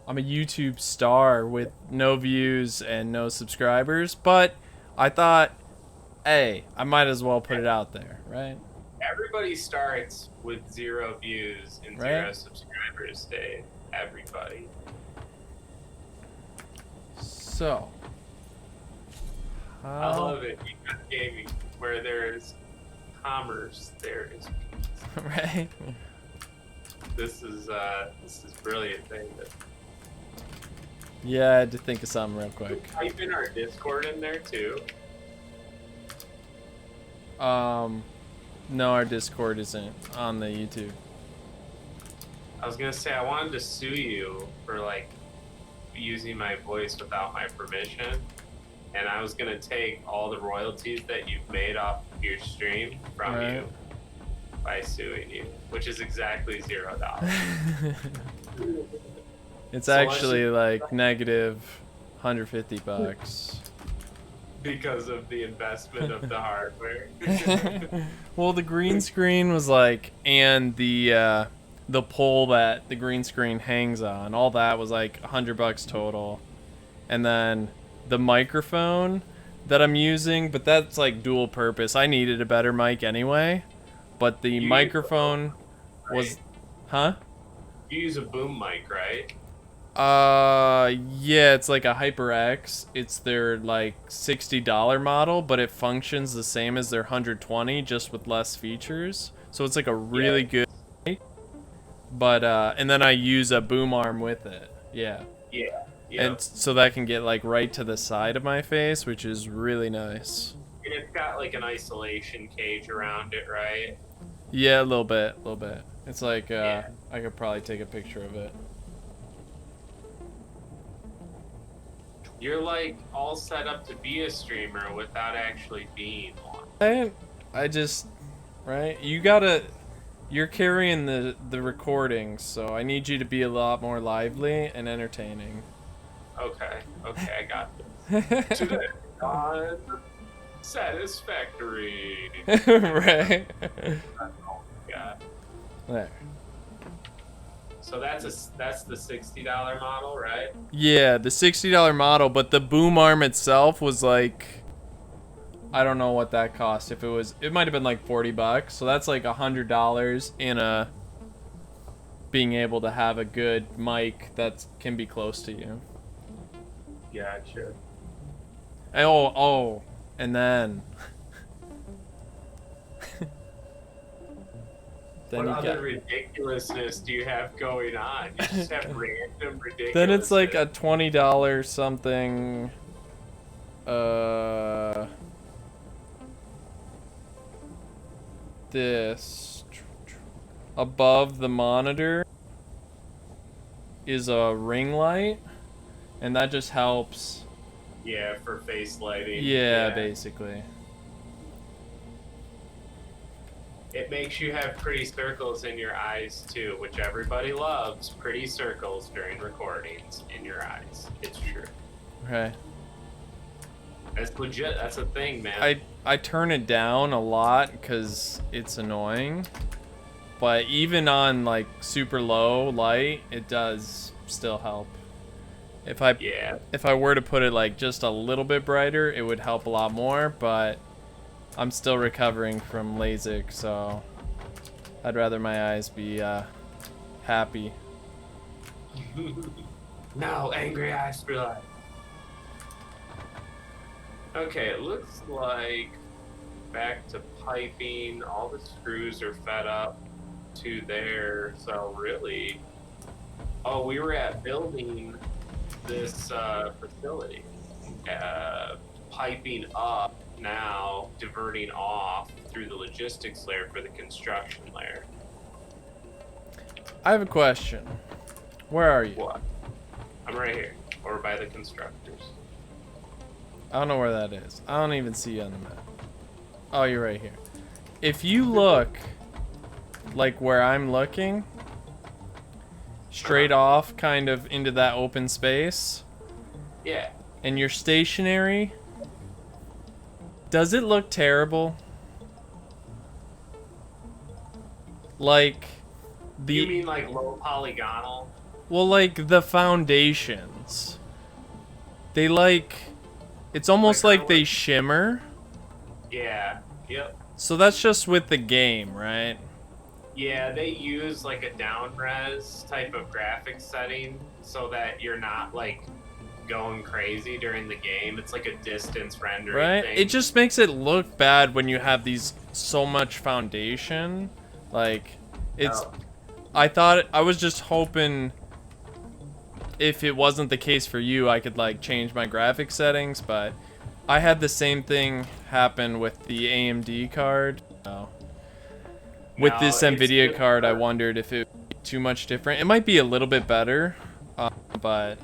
I'm a YouTube star with no views and no subscribers, but I thought, hey, I might as well put it out there, right? Everybody starts with 0 views and Right? 0 subscribers, Dave. Everybody. So, I how, love it. Because gaming, where there is commerce, there is peace. right? This is brilliant thing. Yeah, I had to think of something real quick. Type in our Discord in there too. No, our Discord isn't on the YouTube. I was gonna say I wanted to sue you for like using my voice without my permission, and I was gonna take all the royalties that you've made off your stream from Right. you by suing you, which is exactly $0. It's So actually like negative 150 bucks. because of the investment of the hardware. Well, the green screen was like, and the pole that the green screen hangs on, all that was like 100 bucks total. And then the microphone that I'm using, but that's like dual purpose. I needed a better mic anyway, but the You microphone right? was, huh? You use a boom mic, right? Yeah, it's like a HyperX. It's their like $60 model, but it functions the same as their 120, just with less features. So it's like a really good. But and then I use a boom arm with it. Yeah. Yeah. And so that can get like right to the side of my face, which is really nice. And it's got like an isolation cage around it, right? Yeah, a little bit, a little bit. It's like Yeah. I could probably take a picture of it. You're like all set up to be a streamer without actually being one. I just, right? You're carrying the recordings, so I need you to be a lot more lively and entertaining. Okay, I got this. Today on Satisfactory. Right. Oh my god. There. So that's the $60 model, right? Yeah, the $60 model, but the boom arm itself was like, I don't know what that cost. If it might have been like 40 bucks. So that's like $100 in a being able to have a good mic that can be close to you. Gotcha. Oh, and then What other ridiculousness do you have going on? You just have random ridiculous. Then it's like a $20 something. This above the monitor is a ring light, and that just helps. Yeah, for face lighting. Yeah, basically. It makes you have pretty circles in your eyes too, which everybody loves. Pretty circles during recordings in your eyes. It's true. Okay. That's legit. That's a thing, man. I turn it down a lot because it's annoying, but even on like super low light, it does still help. If I were to put it like just a little bit brighter, it would help a lot more, but I'm still recovering from LASIK, so I'd rather my eyes be happy. No, angry eyes for life. Okay, it looks like back to piping. All the screws are fed up to there, so really, oh, we were at building this facility, piping up now, diverting off through the logistics layer for the construction layer. I have a question. Where are you? What? I'm right here, or by the constructors. I don't know where that is. I don't even see you on the map. Oh, you're right here. If you look like where I'm looking, straight off kind of into that open space. Yeah. And you're stationary, does it look terrible? Like You mean like low polygonal? Well, like the foundations. They like... It's almost like they shimmer. Yeah. Yep. So that's just with the game, right? Yeah, they use like a down res type of graphics setting so that you're not like going crazy during the game. It's like a distance rendering thing. It just makes it look bad when you have these so much foundation. Like, it's... Oh. I was just hoping if it wasn't the case for you, I could like change my graphic settings, but I had the same thing happen with the AMD card. Oh. With this NVIDIA card, I wondered if it would be too much different. It might be a little bit better, but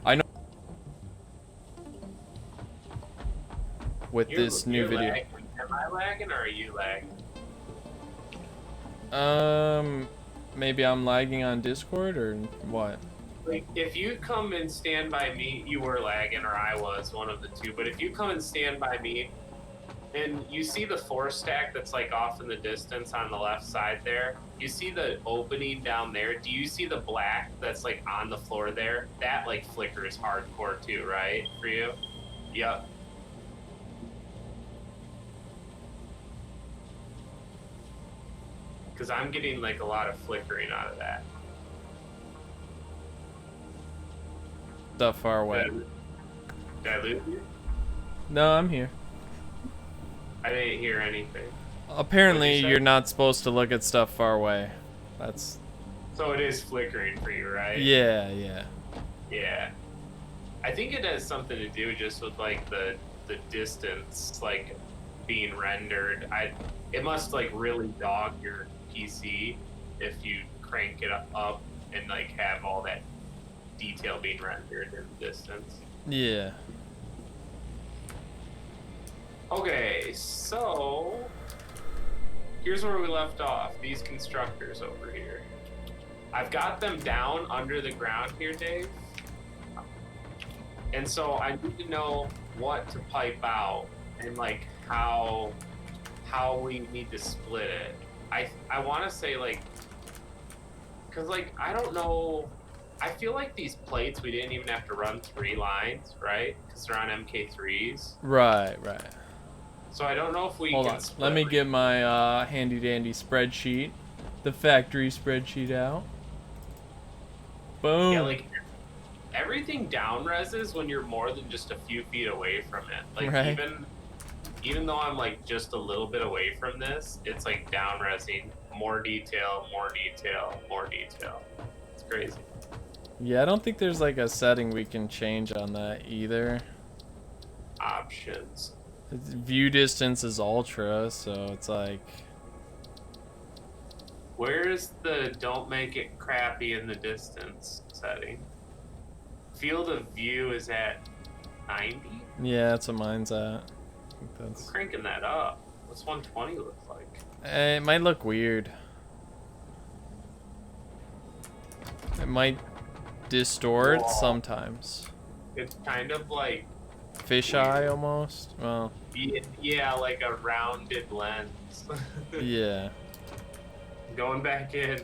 I know with this new video. Lagging. Am I lagging or are you lagging? Maybe I'm lagging on Discord or what? Like, if you come and stand by me, you were lagging or I was, one of the two. But if you come and stand by me, and you see the force stack that's like off in the distance on the left side there, you see the opening down there. Do you see the black that's like on the floor there? That like flickers hardcore too, right? For you? Yep. Because I'm getting like a lot of flickering out of that. Stuff far away. Did I lose you? No, I'm here. I didn't hear anything. Apparently, you're not supposed to look at stuff far away. That's... So it is flickering for you, right? Yeah, yeah. Yeah. I think it has something to do just with like the distance like being rendered. It must like really dog your PC if you crank it up and like have all that detail being rendered in the distance. Yeah. Okay, so here's where we left off. These constructors over here. I've got them down under the ground here, Dave. And so I need to know what to pipe out and like how we need to split it. I want to say like, cause like I don't know. I feel like these plates we didn't even have to run 3 lines, right? Because they're on MK3s. Right. So I don't know if we Hold can on. split. Let me get my handy dandy spreadsheet, the factory spreadsheet out. Boom. Yeah, like everything down reses when you're more than just a few feet away from it. Like right. even though I'm like just a little bit away from this, it's like down resing, more detail, more detail, more detail. It's crazy. Yeah, I don't think there's like a setting we can change on that either. Options. View distance is ultra, so it's like... Where's the don't make it crappy in the distance setting? Field of view is at 90? Yeah, that's what mine's at. I think I'm cranking that up. What's 120 look like? It might look weird. It might distort sometimes. It's kind of like fisheye almost. Well, yeah, like a rounded lens. Yeah. Going back in.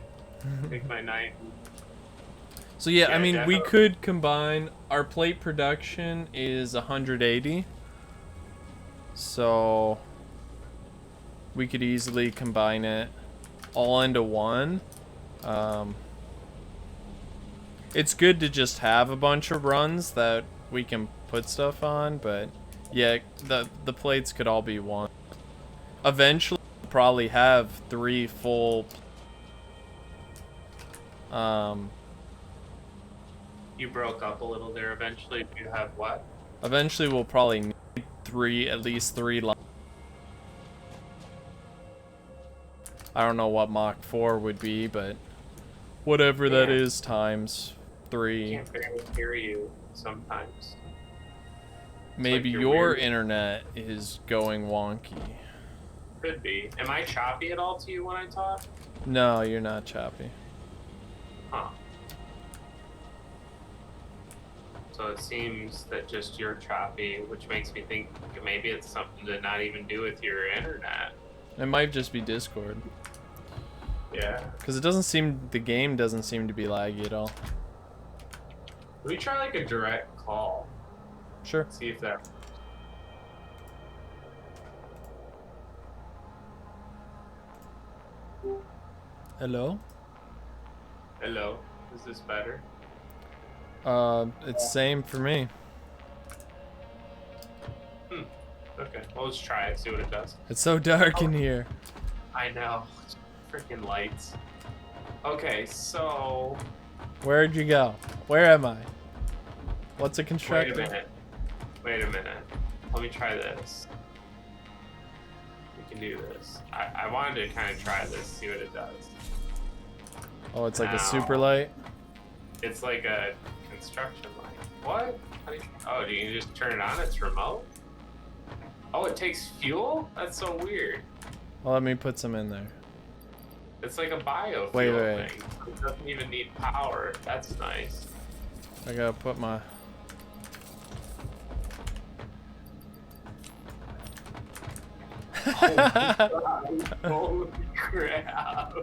Take my knife. So yeah, I mean, we could combine. Our plate production is 180. So we could easily combine it all into one. It's good to just have a bunch of runs that we can put stuff on, but yeah, the plates could all be one. Eventually, we'll probably have 3 full. You broke up a little there. Eventually, you have what? Eventually, we'll probably need at least 3 lines. I don't know what Mach 4 would be, but whatever that is times 3. I can't barely hear you sometimes. Maybe like your weird. internet is going wonky. Could be. Am I choppy at all to you when I talk? No, you're not choppy. Huh. So it seems that just you're choppy, which makes me think maybe it's something to not even do with your internet. It might just be Discord. Yeah. Because the game doesn't seem to be laggy at all. Let me try like a direct call. Sure. See if that. Hello? Hello. Is this better? It's same for me. Okay. Well, let's try it. See what it does. It's so dark in here. I know. Freaking lights. Okay, so. Where'd you go? Where am I? What's a constructor? Wait a minute. Wait a minute. Let me try this. We can do this. I wanted to kind of try this, see what it does. Oh, it's like Now, a super light? It's like a construction light. What? Oh, do you just turn it on? It's remote? Oh, it takes fuel? That's so weird. Well, let me put some in there. It's like a biofuel Wait. thing. It doesn't even need power. That's nice. I gotta put my... Holy crap.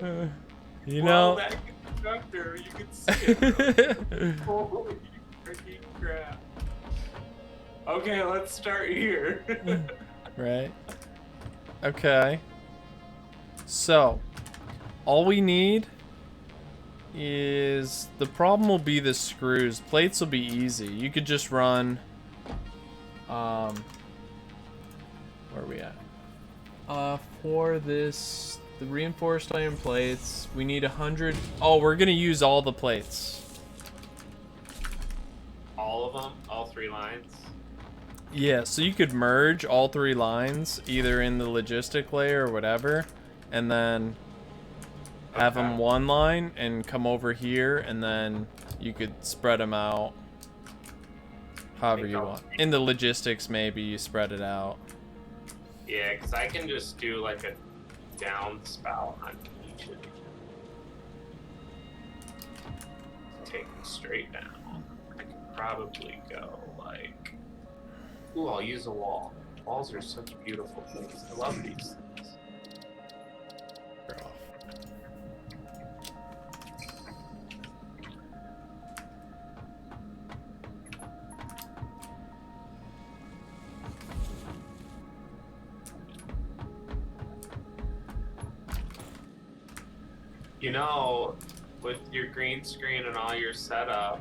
You Well, know... that constructor, you can see it. Holy freaking crap. Okay, let's start here. Right. Okay. So, all we need is... The problem will be the screws. Plates will be easy. You could just run... Where are we at? For this... The reinforced iron plates, we need 100... Oh, we're gonna use all the plates. All of them? All 3 lines? Yeah, so you could merge all 3 lines, either in the logistic layer or whatever, and then have them one line and come over here, and then you could spread them out however you want. In the logistics, maybe you spread it out. Yeah, because I can just do like a down spout on each of these. Take them straight down. I could probably go like... Ooh, I'll use a wall. Walls are such beautiful things. I love these things. You know, with your green screen and all your setup,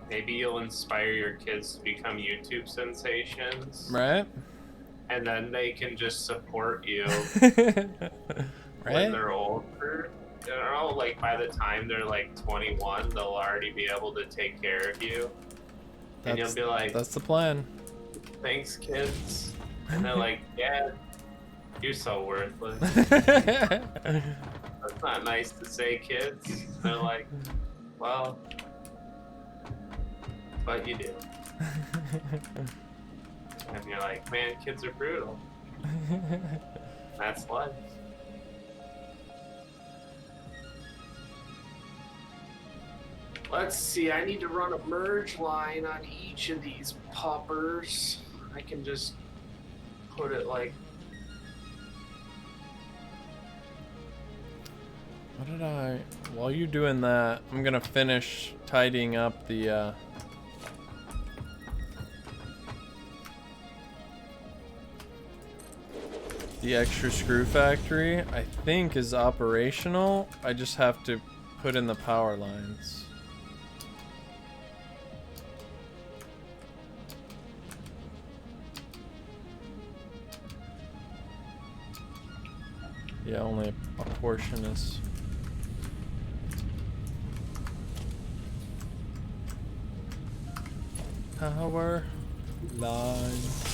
maybe you'll inspire your kids to become YouTube sensations. Right? And then they can just support you Right? when they're older. I don't know, like by the time they're like 21, they'll already be able to take care of you. And you'll be like, that's the plan. thanks, kids. And they're like, yeah, you're so worthless. That's not nice to say, kids. And they're like, well, but you do. And you're like, man, kids are brutal. That's life. Let's see, I need to run a merge line on each of these poppers. I can just put it like... What did I... While you're doing that, I'm gonna finish tidying up the, the extra screw factory, I think, is operational. I just have to put in the power lines. Yeah, only a portion is... Power lines.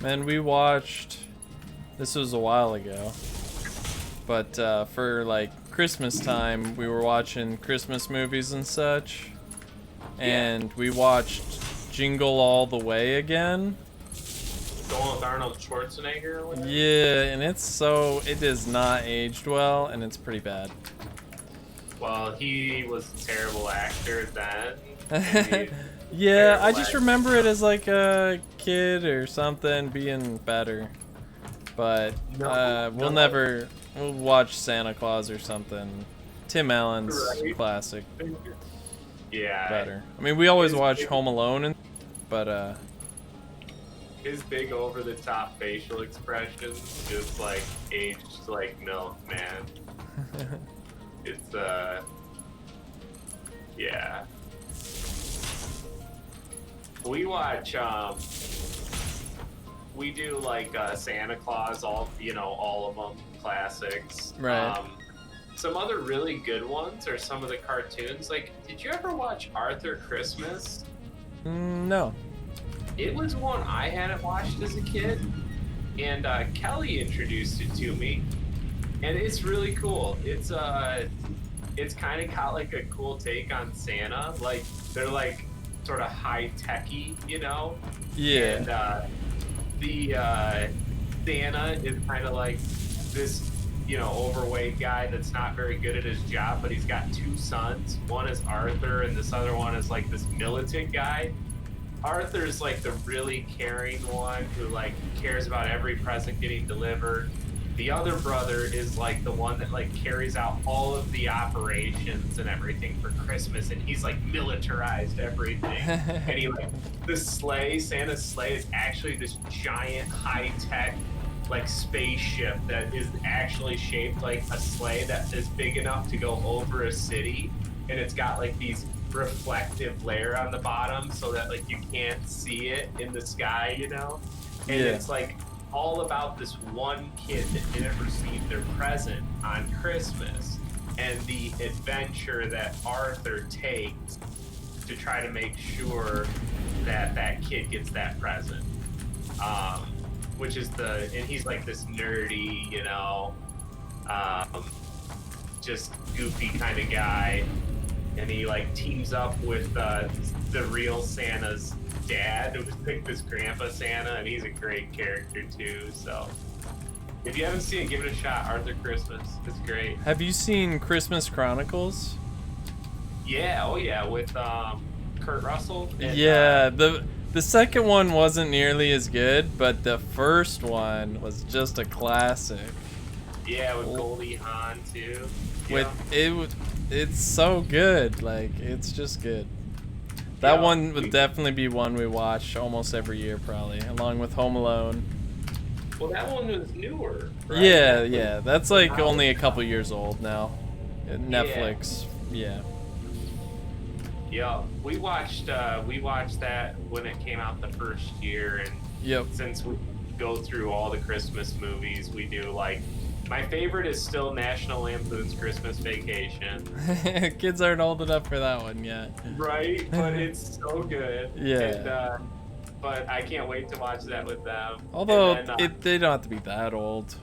Man, we watched. This was a while ago, but for like Christmas time, we were watching Christmas movies and such, and we watched Jingle All the Way again. Going with Arnold Schwarzenegger or whatever? Yeah, and it is not aged well, and it's pretty bad. Well, he was a terrible actor then. Yeah, I just remember it as like a kid or something being better. But we'll watch Santa Claus or something. Tim Allen's classic. Yeah. Better. I mean, we always watch Home Alone, but his big over-the-top facial expressions just like aged like milk, man. It's yeah. We watch we do like Santa Claus, all of them classics. Right. Some other really good ones are some of the cartoons. Like, did you ever watch Arthur Christmas? No. It was one I hadn't watched as a kid, and Kelly introduced it to me, and it's really cool. It's kind of got like a cool take on Santa. Like, they're like sort of high-techy, Yeah. And the Santa is kind of like this, overweight guy that's not very good at his job, but he's got two sons. One is Arthur, and this other one is like this militant guy. Arthur's like the really caring one who like cares about every present getting delivered. The other brother is like the one that like carries out all of the operations and everything for Christmas, and he's like militarized everything. And he like Santa's sleigh is actually this giant high-tech like spaceship that is actually shaped like a sleigh that is big enough to go over a city, and it's got like these reflective layer on the bottom so that like you can't see it in the sky, and it's like all about this one kid that didn't receive their present on Christmas and the adventure that Arthur takes to try to make sure that that kid gets that present. Which is and he's like this nerdy, just goofy kind of guy. And he like teams up with the real Santa's dad, who was like this grandpa Santa, and he's a great character too. So if you haven't seen it, give it a shot. Arthur Christmas, it's great. Have you seen Christmas Chronicles? Yeah, oh yeah, with Kurt Russell. And, yeah, the second one wasn't nearly as good, but the first one was just a classic. Yeah, with Goldie Hawn too. It's so good. Like, it's just good. That one would definitely be one we watch almost every year, probably, along with Home Alone. Well, that one was newer, right? Yeah. That's like only a couple years old now. Netflix, yeah. Yeah, we watched that when it came out the first year, and since we go through all the Christmas movies, we do like. My favorite is still National Lampoon's Christmas Vacation. Kids aren't old enough for that one yet. Right, but it's so good. Yeah. And, but I can't wait to watch that with them. Although they don't have to be that old.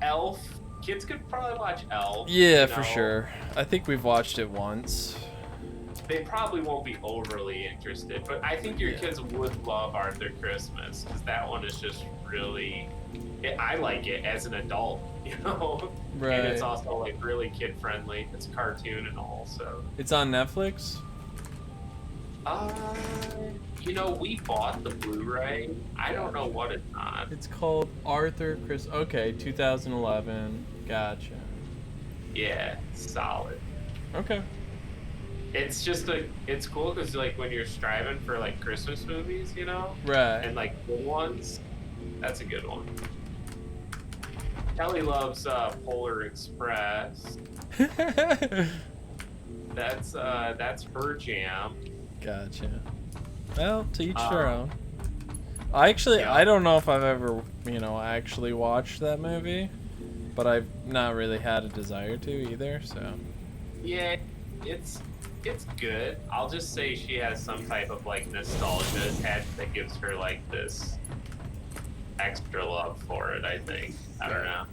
Elf. Kids could probably watch Elf. Yeah, for sure. I think we've watched it once. They probably won't be overly interested, but I think your kids would love Arthur Christmas, because that one is just really... I like it as an adult, Right. And it's also like really kid friendly. It's a cartoon and all, so. It's on Netflix? We bought the Blu-ray. I don't know what it's on. It's called Arthur Christmas. Okay, 2011. Gotcha. Yeah, solid. Okay. It's just it's cool because like when you're striving for like Christmas movies, Right. And like good ones, that's a good one. Kelly loves Polar Express. That's her jam. Gotcha. Well, to each their own. I don't know if I've ever, actually watched that movie, but I've not really had a desire to either, so. Yeah, it's good. I'll just say she has some type of like nostalgia attached that gives her like this extra love for it, I think. I don't know.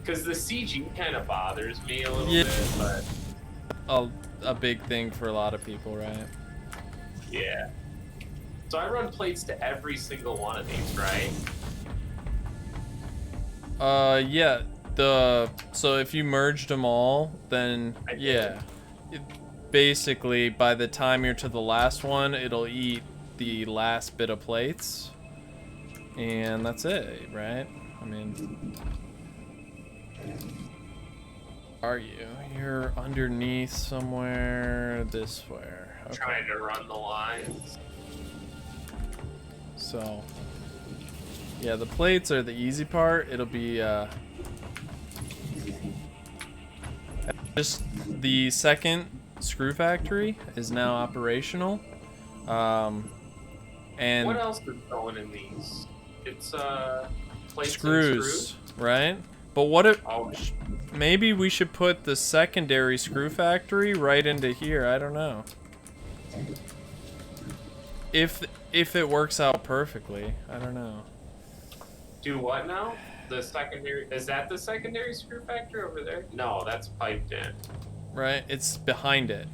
Because the CG kind of bothers me a little bit, but... A big thing for a lot of people, right? Yeah. So I run plates to every single one of these, right? Yeah. So if you merged them all, then yeah. Basically, by the time you're to the last one, it'll eat the last bit of plates. And that's it, right? I mean... Are you? You're underneath somewhere this way. Okay. Trying to run the lines. So, yeah, the plates are the easy part. It'll be just the second screw factory is now operational. And what else is going in these? It's plates screws, and screws, right? But what if oh, maybe we should put the secondary screw factory right into here? I don't know. If it works out perfectly, I don't know. Do what now? The secondary, is that the secondary screw factory over there? No, that's piped in. Right, it's behind it.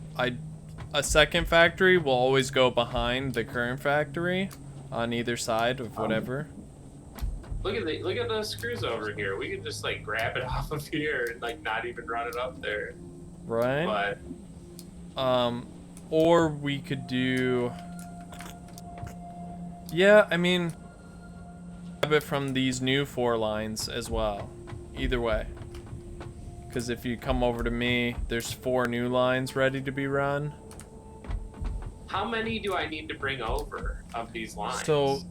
A second factory will always go behind the current factory on either side of whatever. Look at those screws over here. We could just like grab it off of here and like not even run it up there. Right. But or we could do, yeah, I mean, grab it from these new 4 lines as well. Either way. Because if you come over to me, there's 4 new lines ready to be run. How many do I need to bring over of these lines? So,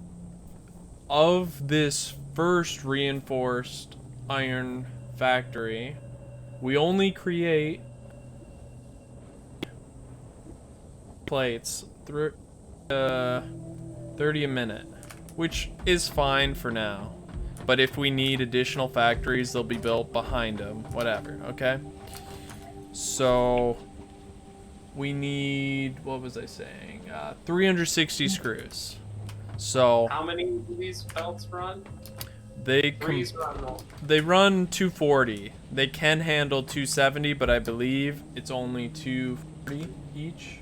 of this first reinforced iron factory, we only create plates 30 a minute, which is fine for now. But if we need additional factories, they'll be built behind them, whatever, okay? So we need, what was I saying? 360 screws. So how many do these belts run? They run 240. They can handle 270, but I believe it's only 240 each.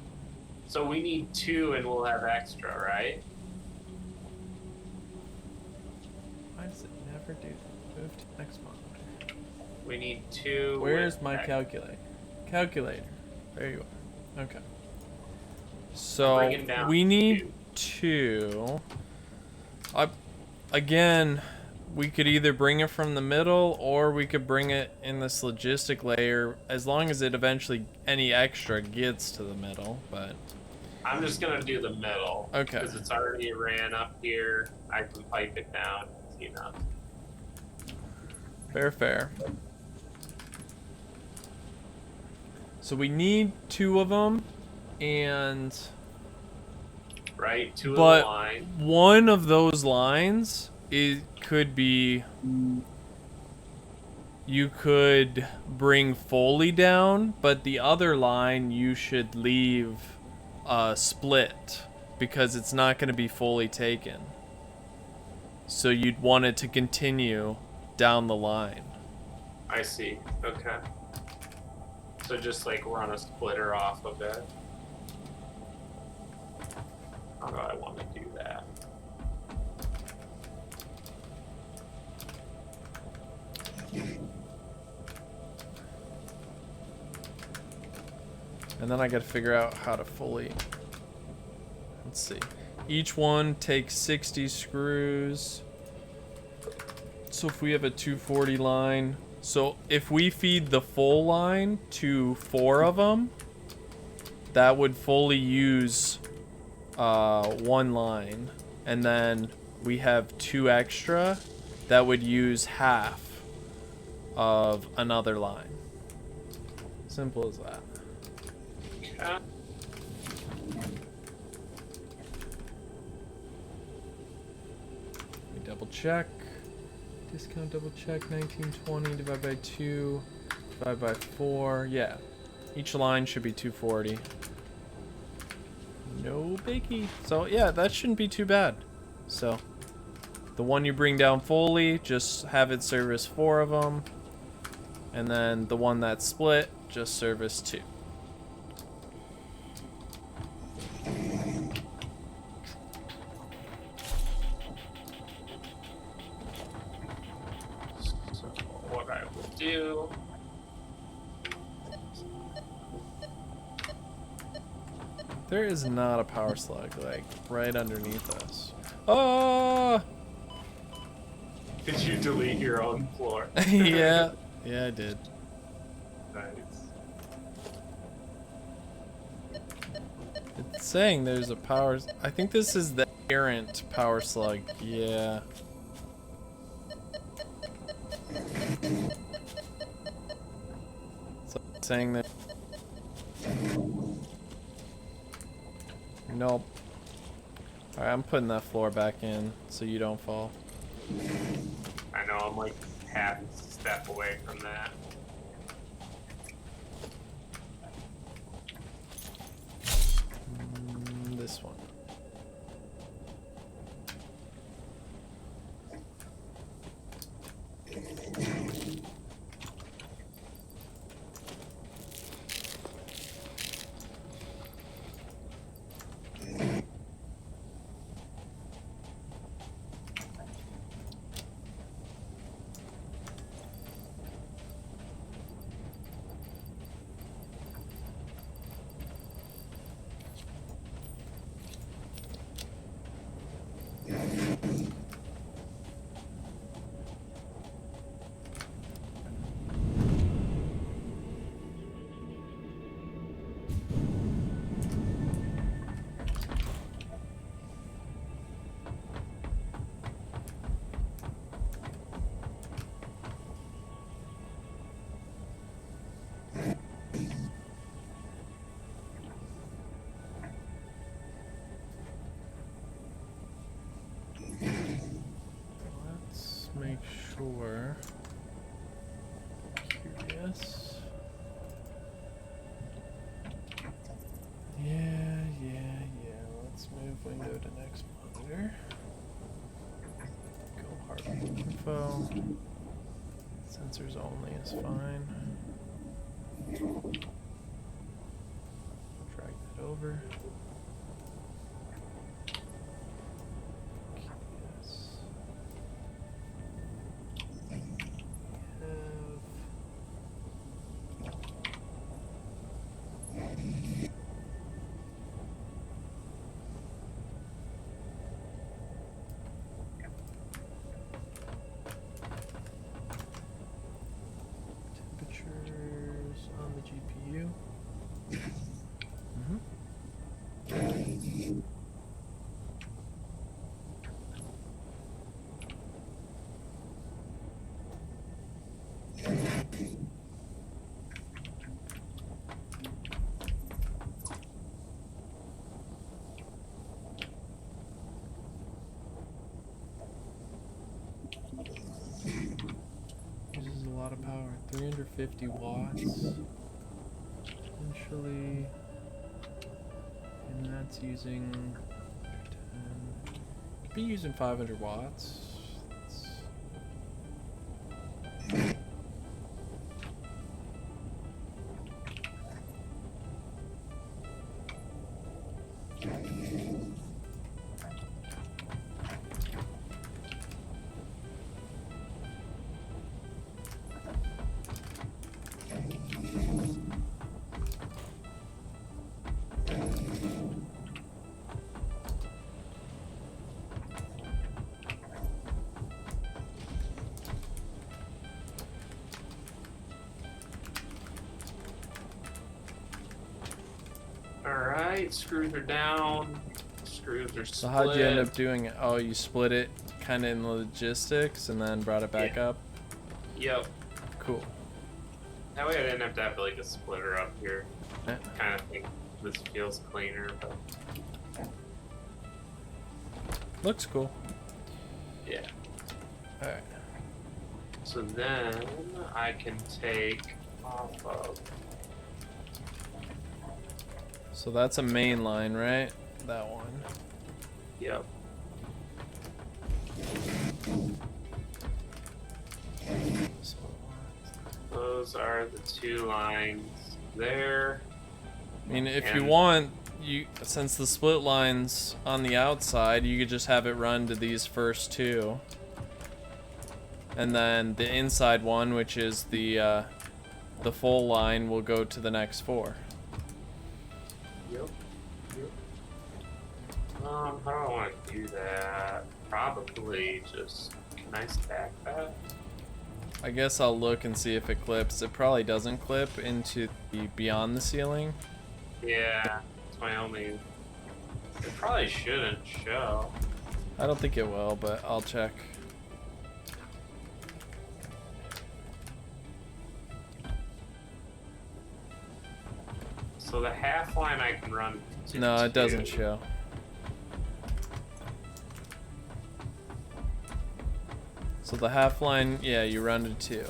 So we need 2 and we'll have extra, right? Why does it never do that? Move to next mode. We need 2. Where's my calculator? Calculator. There you are. Okay. So we need 2. Again, we could either bring it from the middle or we could bring it in this logistic layer, as long as it eventually, any extra gets to the middle, but... I'm just gonna do the middle. Okay. Because it's already ran up here. I can pipe it down. You know. Fair. So we need 2 of them, and... Right, 2 of the lines. One of those lines, it could be... You could bring fully down, but the other line you should leave split, because it's not going to be fully taken. So you'd want it to continue down the line. I see. Okay. So just like run a splitter off of it. How do I want to do that? And then I got to figure out how to fully... Let's see. Each one takes 60 screws. So if we have a 240 line... So if we feed the full line to 4 of them, that would fully use 1 line. And then we have 2 extra that would use half of another line. Simple as that. Okay. We double check. Discount double check. 1920 divided by 2 divided by 4. Yeah. Each line should be 240. No biggie. So yeah, that shouldn't be too bad. So The one you bring down fully, just have it service 4 of them. And then the one that's split, just service 2. So what I will do... There is not a power slug, like, right underneath us. Oh! Did you delete your own floor? Yeah. Yeah, I did. Nice. It's saying there's a power... I think this is the errant power slug. Yeah. So it's saying that... Nope. Alright, I'm putting that floor back in so you don't fall. I know, I'm like half a step away from that. This one. Let's make sure. Curious. Yeah. Let's move window to next monitor. Go hardware info. Sensors only is fine. Drag that over. Yes. Temperatures on the GPU. Uses a lot of power. 350 watts. Potentially. And that's using 10. Could be using 500 watts. Alright, screws are down. Screws are split. So how'd you end up doing it? Oh, you split it kind of in logistics and then brought it back up? Yep. Cool. That way I didn't have to have like a splitter up here. Yeah. Kind of think this feels cleaner, but Looks cool. yeah. Alright. So then I can take off of... So that's a main line, right? That one. Yep. those are the 2 lines there. I mean, if you want, since the split line's on the outside, you could just have it run to these first 2. And then the inside one, which is the full line, will go to the next 4. Yep. How do I want to do that? Probably just, can I stack that? I guess I'll look and see if it clips. It probably doesn't clip into the beyond the ceiling. Yeah, that's my only... It probably shouldn't show. I don't think it will, but I'll check. So the half line I can run to No, it 2. doesn't show. So the half line, yeah, you run to 2.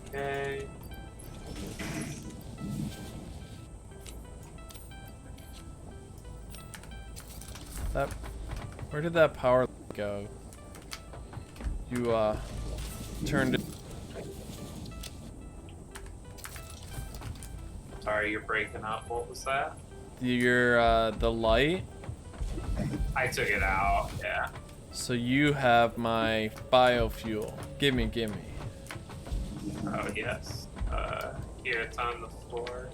Okay. Where did that power go? You turned it. Sorry, you're breaking up. What was that? The light. I took it out, yeah. So you have my biofuel. Gimme. Oh, yes. Here, it's on the floor.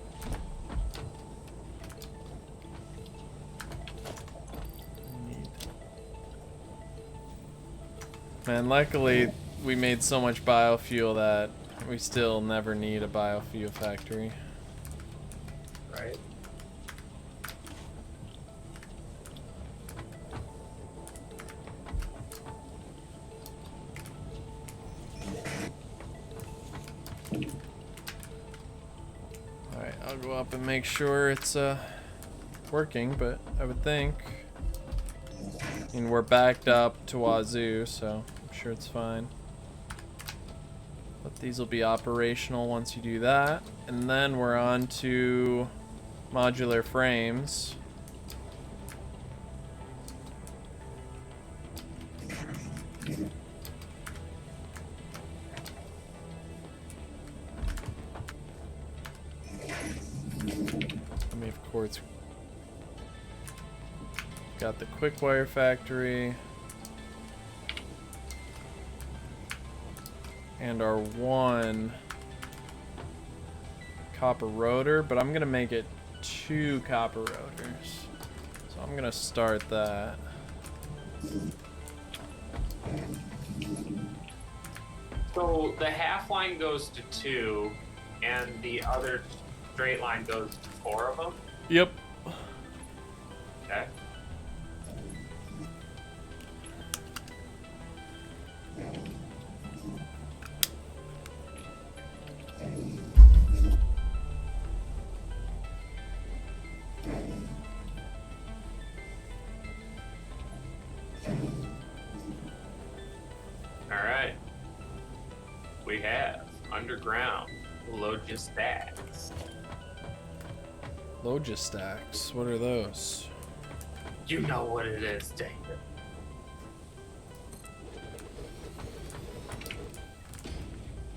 Man, luckily we made so much biofuel that we still never need a biofuel factory. Right. Alright, I'll go up and make sure it's working, but I would think. I mean, we're backed up to wazoo, so I'm sure it's fine. But these will be operational once you do that. And then we're on to modular frames. I mean, of course, got the quick wire factory. And our 1 copper rotor, but I'm gonna make it 2 copper rotors. So I'm gonna start that. So the half line goes to 2, and the other straight line goes to 4 of them? Yep. Okay. Alright. We have underground Logistics. Logistacks. What are those? You know what it is, David.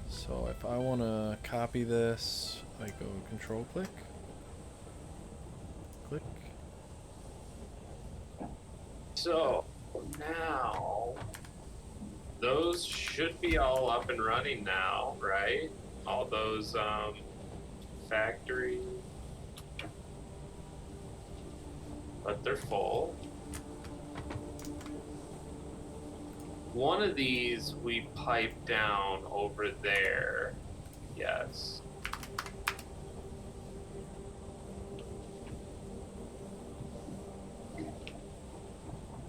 So if I want to copy this, I go control click. Click. So now those should be all up and running now, right? All those factory, but they're full. One of these we pipe down over there. Yes.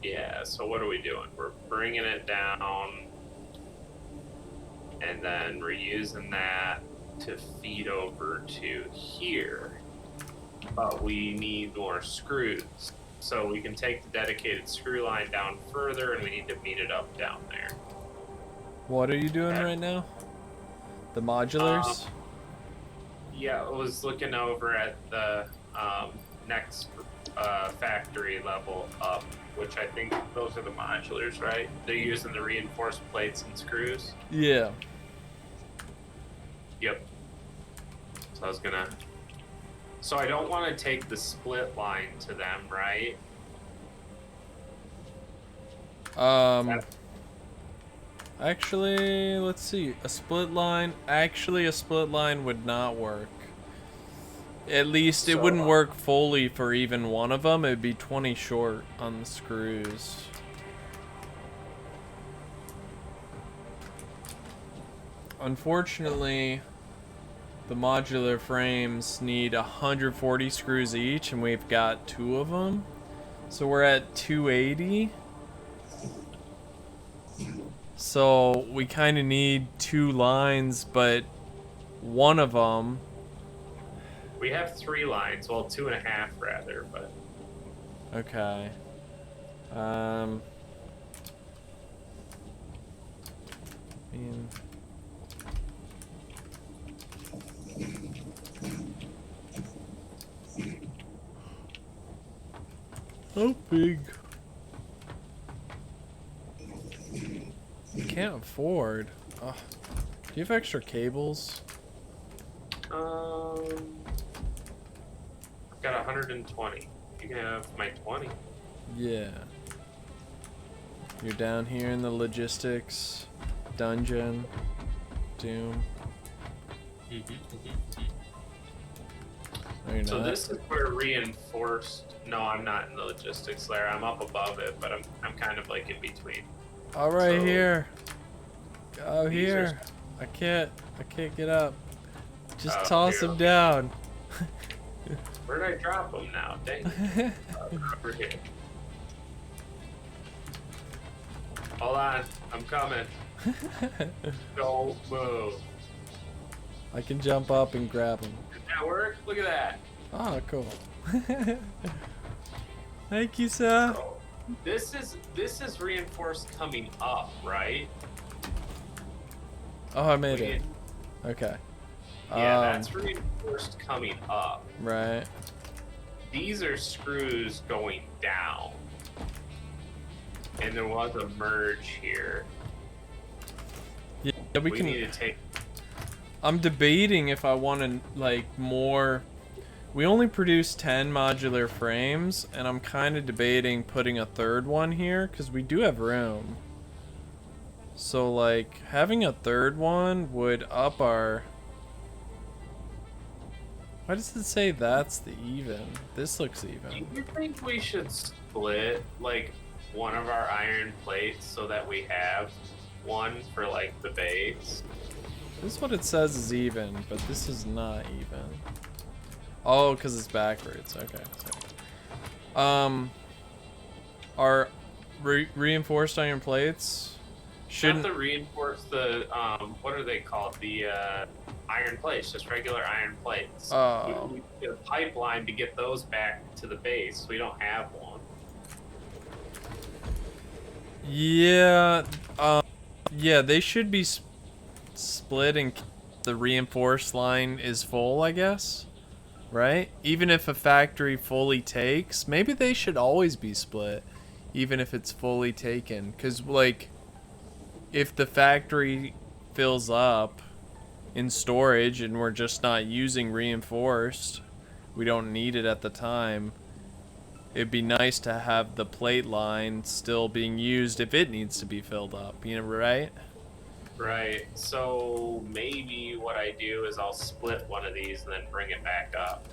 Yeah, so what are we doing? We're bringing it down, and then we're using that to feed over to here. But we need more screws. So we can take the dedicated screw line down further, and we need to meet it up down there. What are you doing right now? The modulars? Yeah, I was looking over at the next factory level up, which I think those are the modulars, right? They're using the reinforced plates and screws. Yeah. Yep. So I was gonna. So I don't want to take the split line to them, right? Actually, let's see. A split line. Actually, a split line would not work. At least it wouldn't work fully for even one of them. It would be 20 short on the screws. Unfortunately, the modular frames need 140 screws each, and we've got 2 of them. So we're at 280. So we kind of need 2 lines, but one of them... We have 3 lines. Well, 2.5 rather, but... Okay. How big? Can't afford. Do you have extra cables? I've got 120. You can have my 20. Yeah. You're down here in the logistics dungeon. Doom. No, you're So not. this is where reinforced. No, I'm not in the logistics layer. I'm up above it, but I'm kind of like in between. All right, So, here. Oh, these here. I can't get up. Just Oh, toss here. him down. Where'd I drop them now? Dang it. Over here. Hold on, I'm coming. Don't move. I can jump up and grab him. Did that work? Look at that. Oh, cool. Thank you, sir. So, this is reinforced coming up, right? Oh, I made We it. need- Okay. Yeah, that's reinforced coming up. Right. These are screws going down. And there was a merge here. Yeah, we can. need to take. I'm debating if I want to like more. We only produce 10 modular frames, and I'm kind of debating putting a third one here because we do have room. So like having a third one would up our. Why does it say that's the even? This looks even. Do you think we should split like one of our iron plates so that we have one for like the base? This is what it says is even, but this is not even. Oh, because it's backwards. Okay. Sorry. Our reinforced iron plates shouldn't. Not the reinforced, the what are they called? The iron plates, just regular iron plates. Oh. We need a pipeline to get those back to the base. We don't have one. Yeah. Yeah, they should be split and the reinforced line is full, I guess. Right? Even if a factory fully takes, maybe they should always be split, even if it's fully taken. Because, like, if the factory fills up in storage and we're just not using reinforced, we don't need it at the time, it'd be nice to have the plate line still being used if it needs to be filled up, you know, right? Right. So maybe what I do is I'll split one of these and then bring it back up.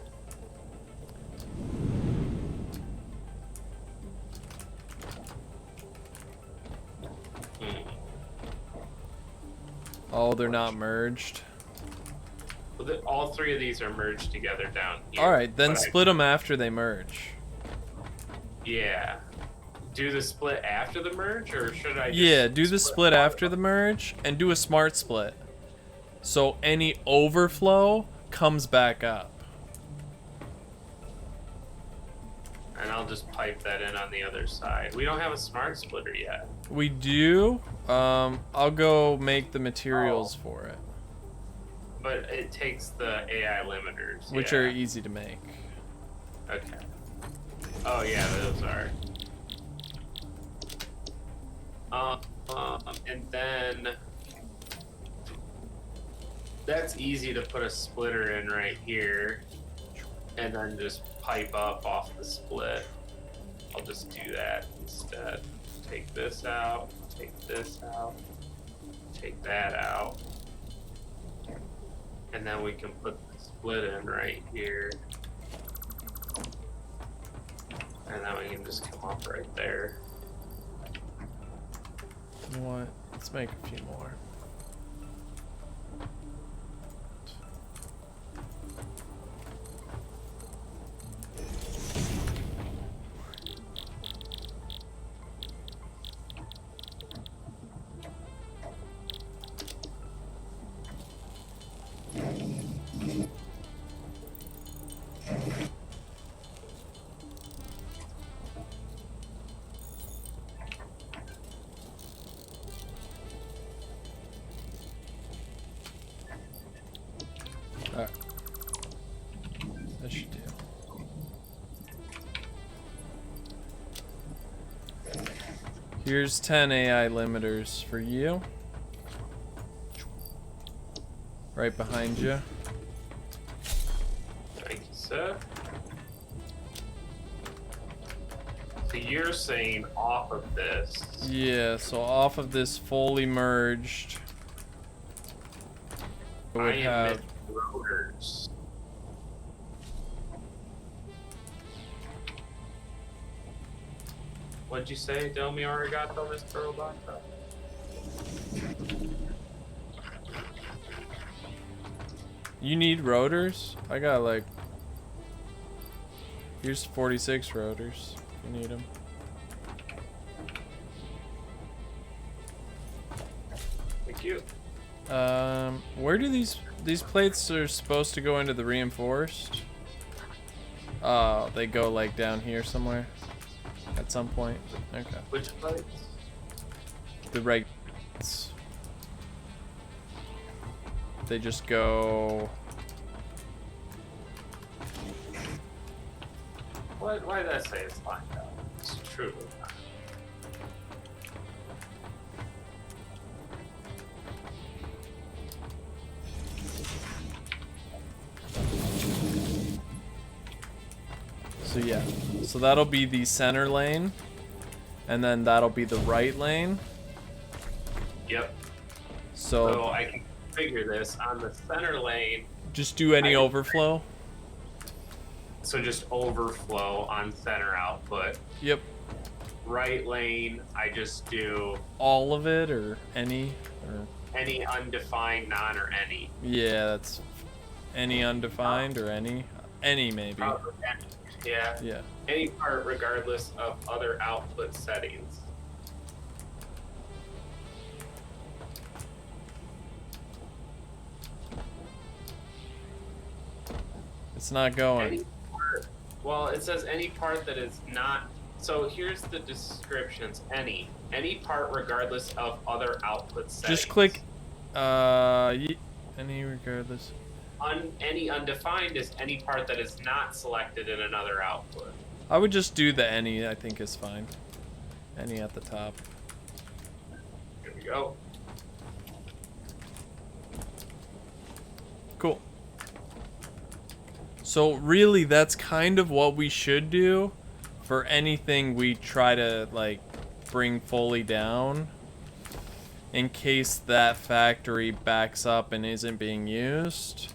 Oh, they're not merged. Well, all 3 of these are merged together down here. Alright, then But split them after they merge. Yeah. Do the split after the merge, or should I just Yeah, do the split one after of the them? merge and do a smart split. So any overflow comes back up. And I'll just pipe that in on the other side. We don't have a smart splitter yet. We do. I'll go make the materials for it, But it takes the AI limiters. which yeah. are easy to make. Okay. Oh yeah, those are. And then That's easy to put a splitter in right here, and then just pipe up off the split. I'll just do that instead. Take this out, take this out, take that out, and then we can put the split in right here. And then we can just come up right there. You know what? Let's make a few more. Alright. That should do. Here's 10 AI limiters for you. Right behind you. Thank you, sir. So you're saying off of this. Yeah, so off of this fully merged, it would have rotors. What'd you say, Domi Arigato, Mr. Roboto? You need rotors? I got like, here's 46 rotors if you need them. Thank you. Where do these plates are supposed to go into the reinforced? Oh, they go like down here somewhere at some point. Okay. Which plates? The right. They just go. Why did I say it's lined up? It's true. So yeah, so that'll be the center lane, and then that'll be the right lane. Yep. So I can configure this on the center lane. Just do any overflow. So just overflow on center output. Yep. Right lane, I just do all of it or any or any undefined, none, or any. Yeah, that's any undefined or any maybe. Yeah. Yeah. Any part regardless of other output settings. It's not going. Any part, well, it says any part that is not. So here's the descriptions. Any part regardless of other output settings. Just click any regardless. Any undefined is any part that is not selected in another output. I would just do the any, I think is fine. Any at the top. Here we go. Cool. So really that's kind of what we should do for anything we try to like bring fully down, in case that factory backs up and isn't being used.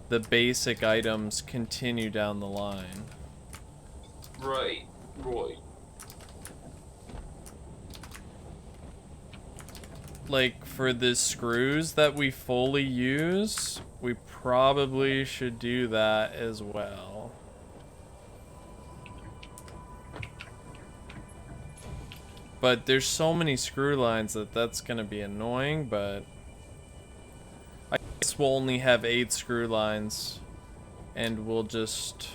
The basic items continue down the line. Right. Like for the screws that we fully use, we probably should do that as well. But there's so many screw lines that's gonna be annoying, but I guess we'll only have 8 screw lines and we'll just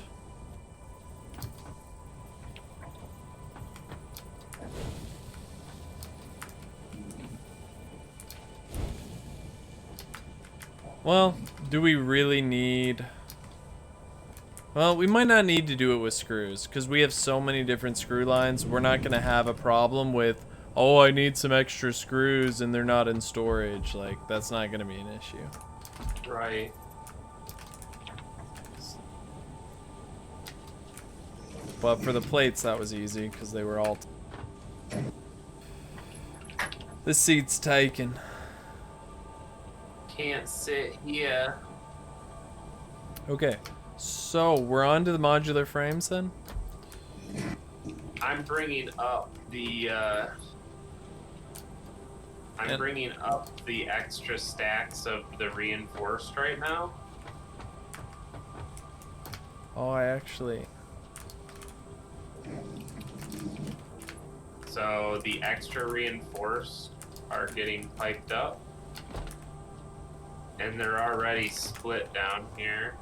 well, do we really need... Well, we might not need to do it with screws, because we have so many different screw lines. We're not going to have a problem with, oh, I need some extra screws and they're not in storage. Like, that's not going to be an issue. Right. But for the plates, that was easy because they were all. This seat's taken. Can't sit here. Okay, so we're on to the modular frames then. I'm bringing up the. I'm bringing up the extra stacks of the reinforced right now. Oh, I actually. So the extra reinforced are getting piped up. And they're already split down here.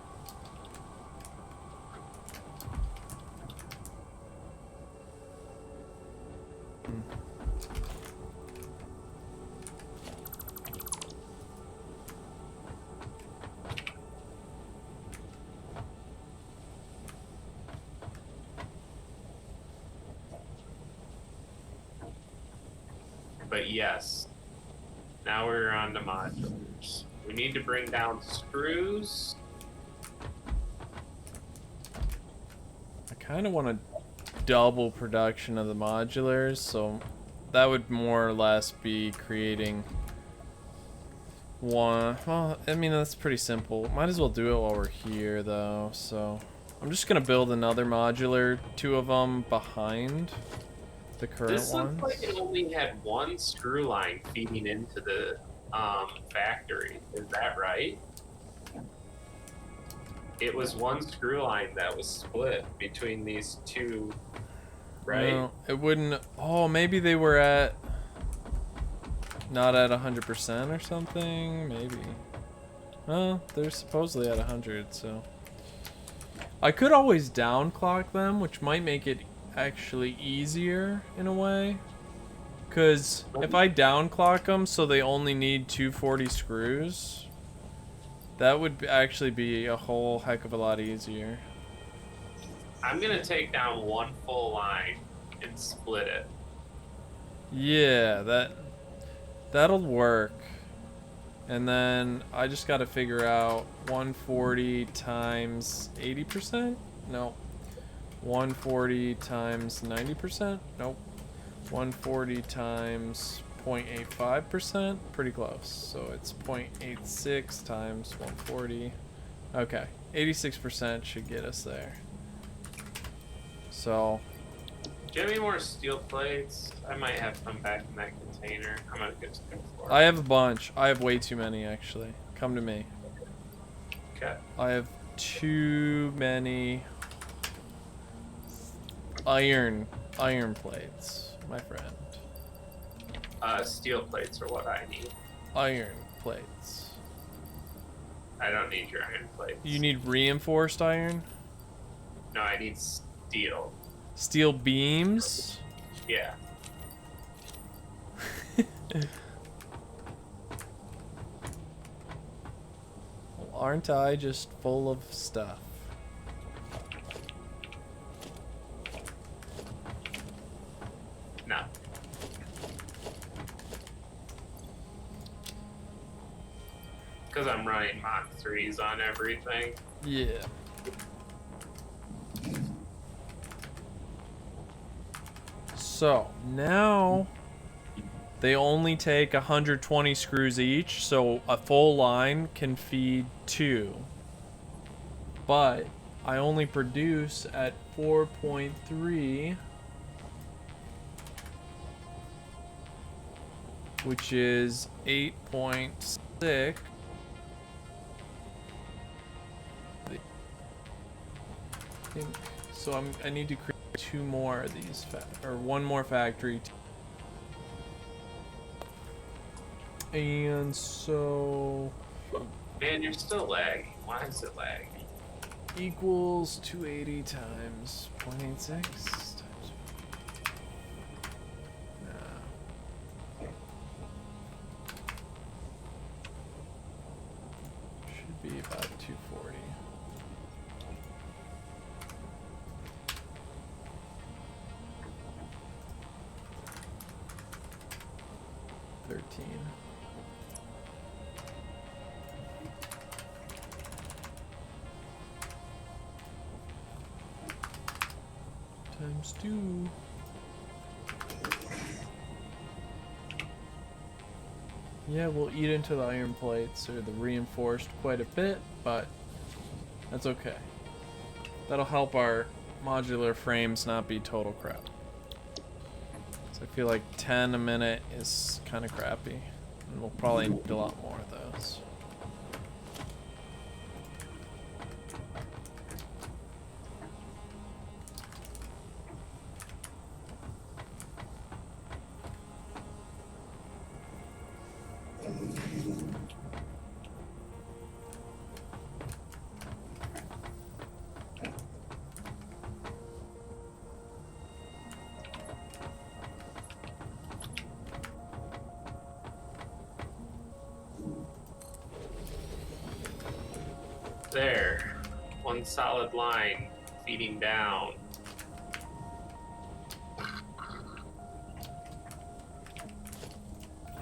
But yes, now we're on to modulars. We need to bring down screws. I kind of want a double production of the modulars, so that would more or less be creating one. Well, I mean, that's pretty simple. Might as well do it while we're here, though. So I'm just going to build another modular, 2 of them behind the current This ones. looks like it only had one screw line feeding into the factory. Is that right? It was one screw line that was split between these two, right? No, it wouldn't. Oh, maybe they were at. Not at 100% or something? Maybe. Well, they're supposedly at 100, so. I could always downclock them, which might make it actually easier in a way. Because if I downclock them so they only need 240 screws, that would actually be a whole heck of a lot easier. I'm gonna take down one full line and split it. Yeah, that'll work. And then I just got to figure out 140 times 80%? No. 140 times 90%? Nope. 140 times 0.85%? Pretty close. So it's 0.86 times 140. Okay. 86% should get us there. So. Do you have any more steel plates? I might have some back in that container. I'm gonna get some for it. I have a bunch. I have way too many, actually. Come to me. Okay. I have too many iron plates, my friend. Steel plates are what I need. Iron plates. I don't need your iron plates. You need reinforced iron? No, I need steel. Steel beams? Yeah. Well, aren't I just full of stuff? No. Because I'm running Mach 3s on everything. Yeah. So, now they only take 120 screws each, so a full line can feed 2. But I only produce at 4.3, which is 8.6. So I need to create 2 more of these, or 1 more factory. And so Man, you're still lagging. Why is it lagging? equals 280 times 0.86 times. No. Should be about 240. ×2. Yeah, we'll eat into the iron plates or the reinforced quite a bit, but that's okay. That'll help our modular frames not be total crap. So I feel like 10 a minute is kind of crappy, and we'll probably need a lot more of those. There. One solid line feeding down.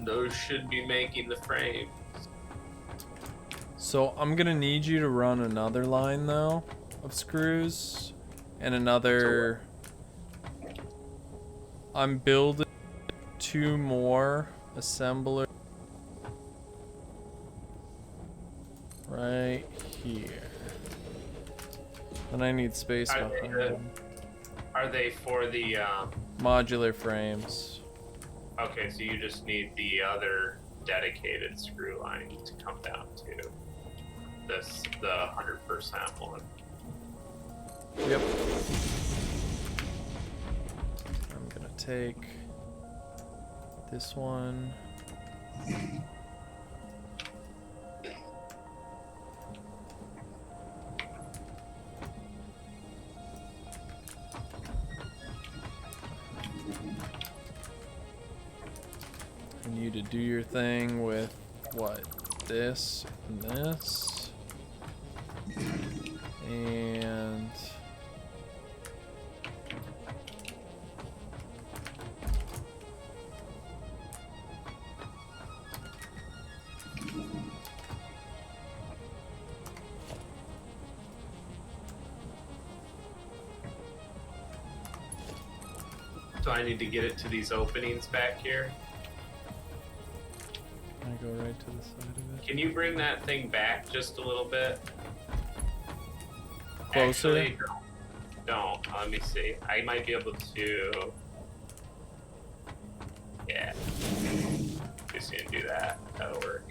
Those should be making the frame. So I'm gonna need you to run another line though of screws and another. I'm building 2 more assemblers right here. And I need space behind them. Are they for the Modular frames. Okay, so you just need the other dedicated screw line to come down to the 100% one. Yep. I'm gonna take this one. And you to do your thing with what? This and this. And So I need to get it to these openings back here. I go right to the side of it. Can you bring that thing back just a little bit? Closer? Actually, don't. Let me see. I might be able to. Yeah. Just gonna do that. That'll work.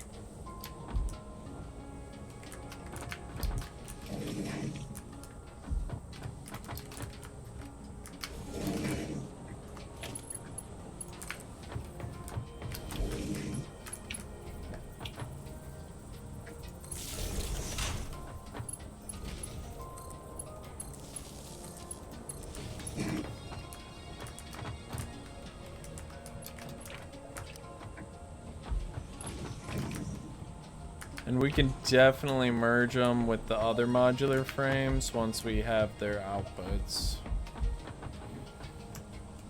And we can definitely merge them with the other modular frames once we have their outputs.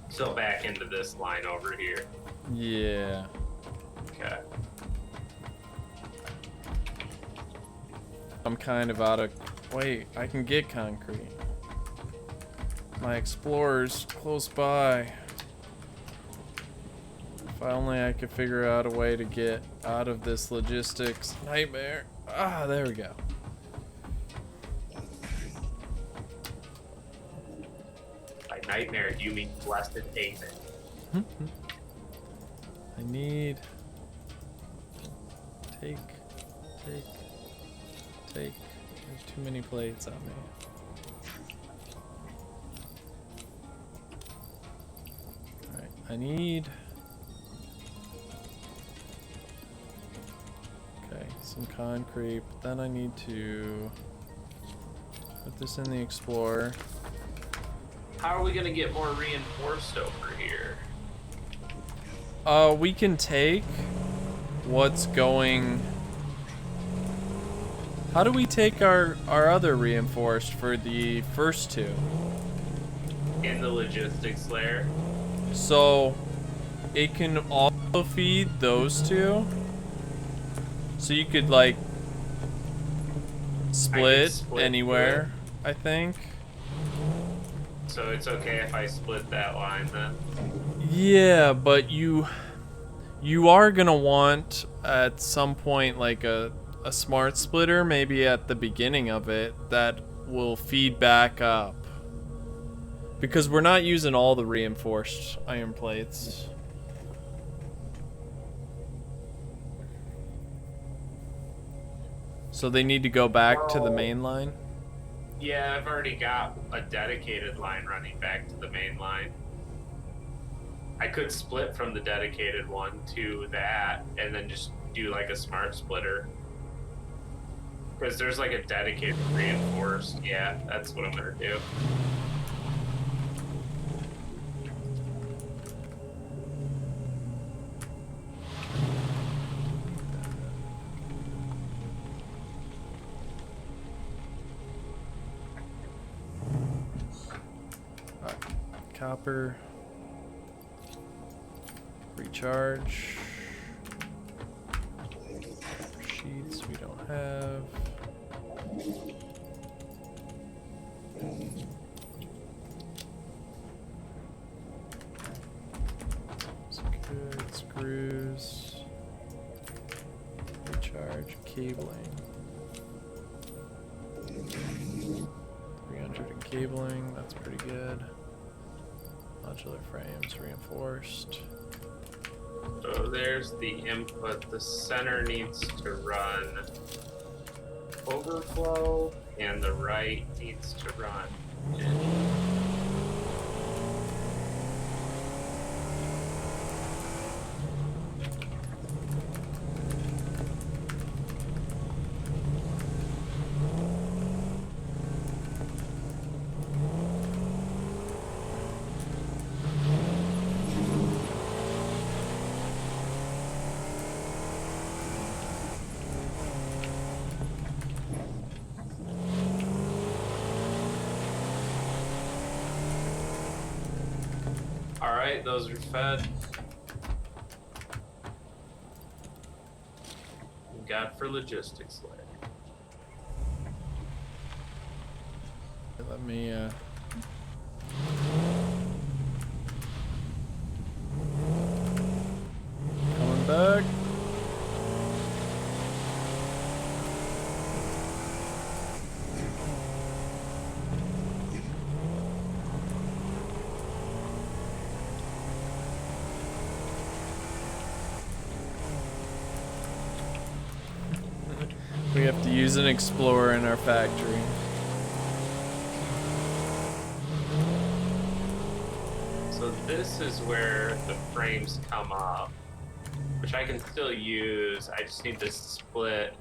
So back into this line over here. Yeah. Okay. I'm kind of out of... Wait, I can get concrete. My explorer's close by. If only I could figure out a way to get out of this logistics nightmare. Ah, there we go. By nightmare, do you mean blessed haven? I need... Take. There's too many plates on me. Alright, I need... Okay, some concrete, but then I need to put this in the Explorer. How are we gonna get more reinforced over here? We can take what's going... How do we take our other reinforced for the first 2? In the logistics layer? So, it can also feed those 2? So you could, like, split split anywhere, I think. So it's okay if I split that line then? Yeah, but you are gonna want at some point like a smart splitter, maybe at the beginning of it, that will feed back up. Because we're not using all the reinforced iron plates. So they need to go back to the main line? Yeah, I've already got a dedicated line running back to the main line. I could split from the dedicated one to that and then just do like a smart splitter. Because there's like a dedicated reinforced. Yeah, that's what I'm going to do. Copper. Recharge. Sheets we don't have. It's good. Screws. Recharge. Cabling. 300 in cabling. That's pretty good. Modular frames reinforced. So there's the input. The center needs to run overflow, and the right needs to run in. Alright, those are fed. Got for logistics layer. Let me coming back. We have to use an explorer in our factory. So this is where the frames come up, which I can still use. I just need to split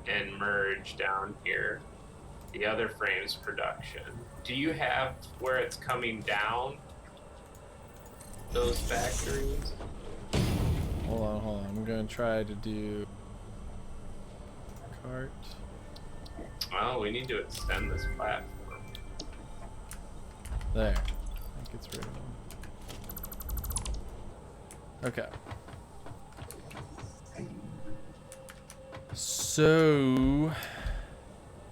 and merge down here the other frames production. Do you have where it's coming down, those factories? Hold on. I'm gonna try to do cart. Well, we need to extend this platform. There. I think it's rid of them. Okay. So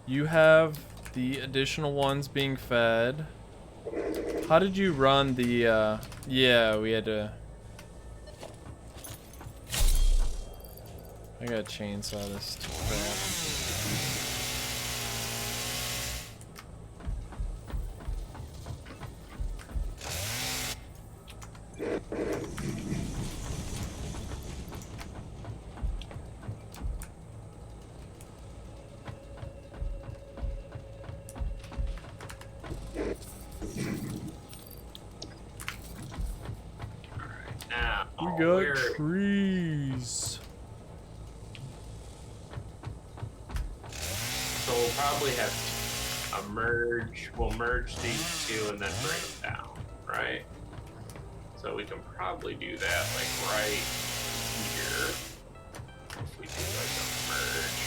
you have the additional ones being fed. How did you run the yeah, we had to. I gotta chainsaw this crap. We got trees. So we'll probably have a merge. We'll merge these two and then bring them down, right? So we can probably do that like right here. If we do like a merge.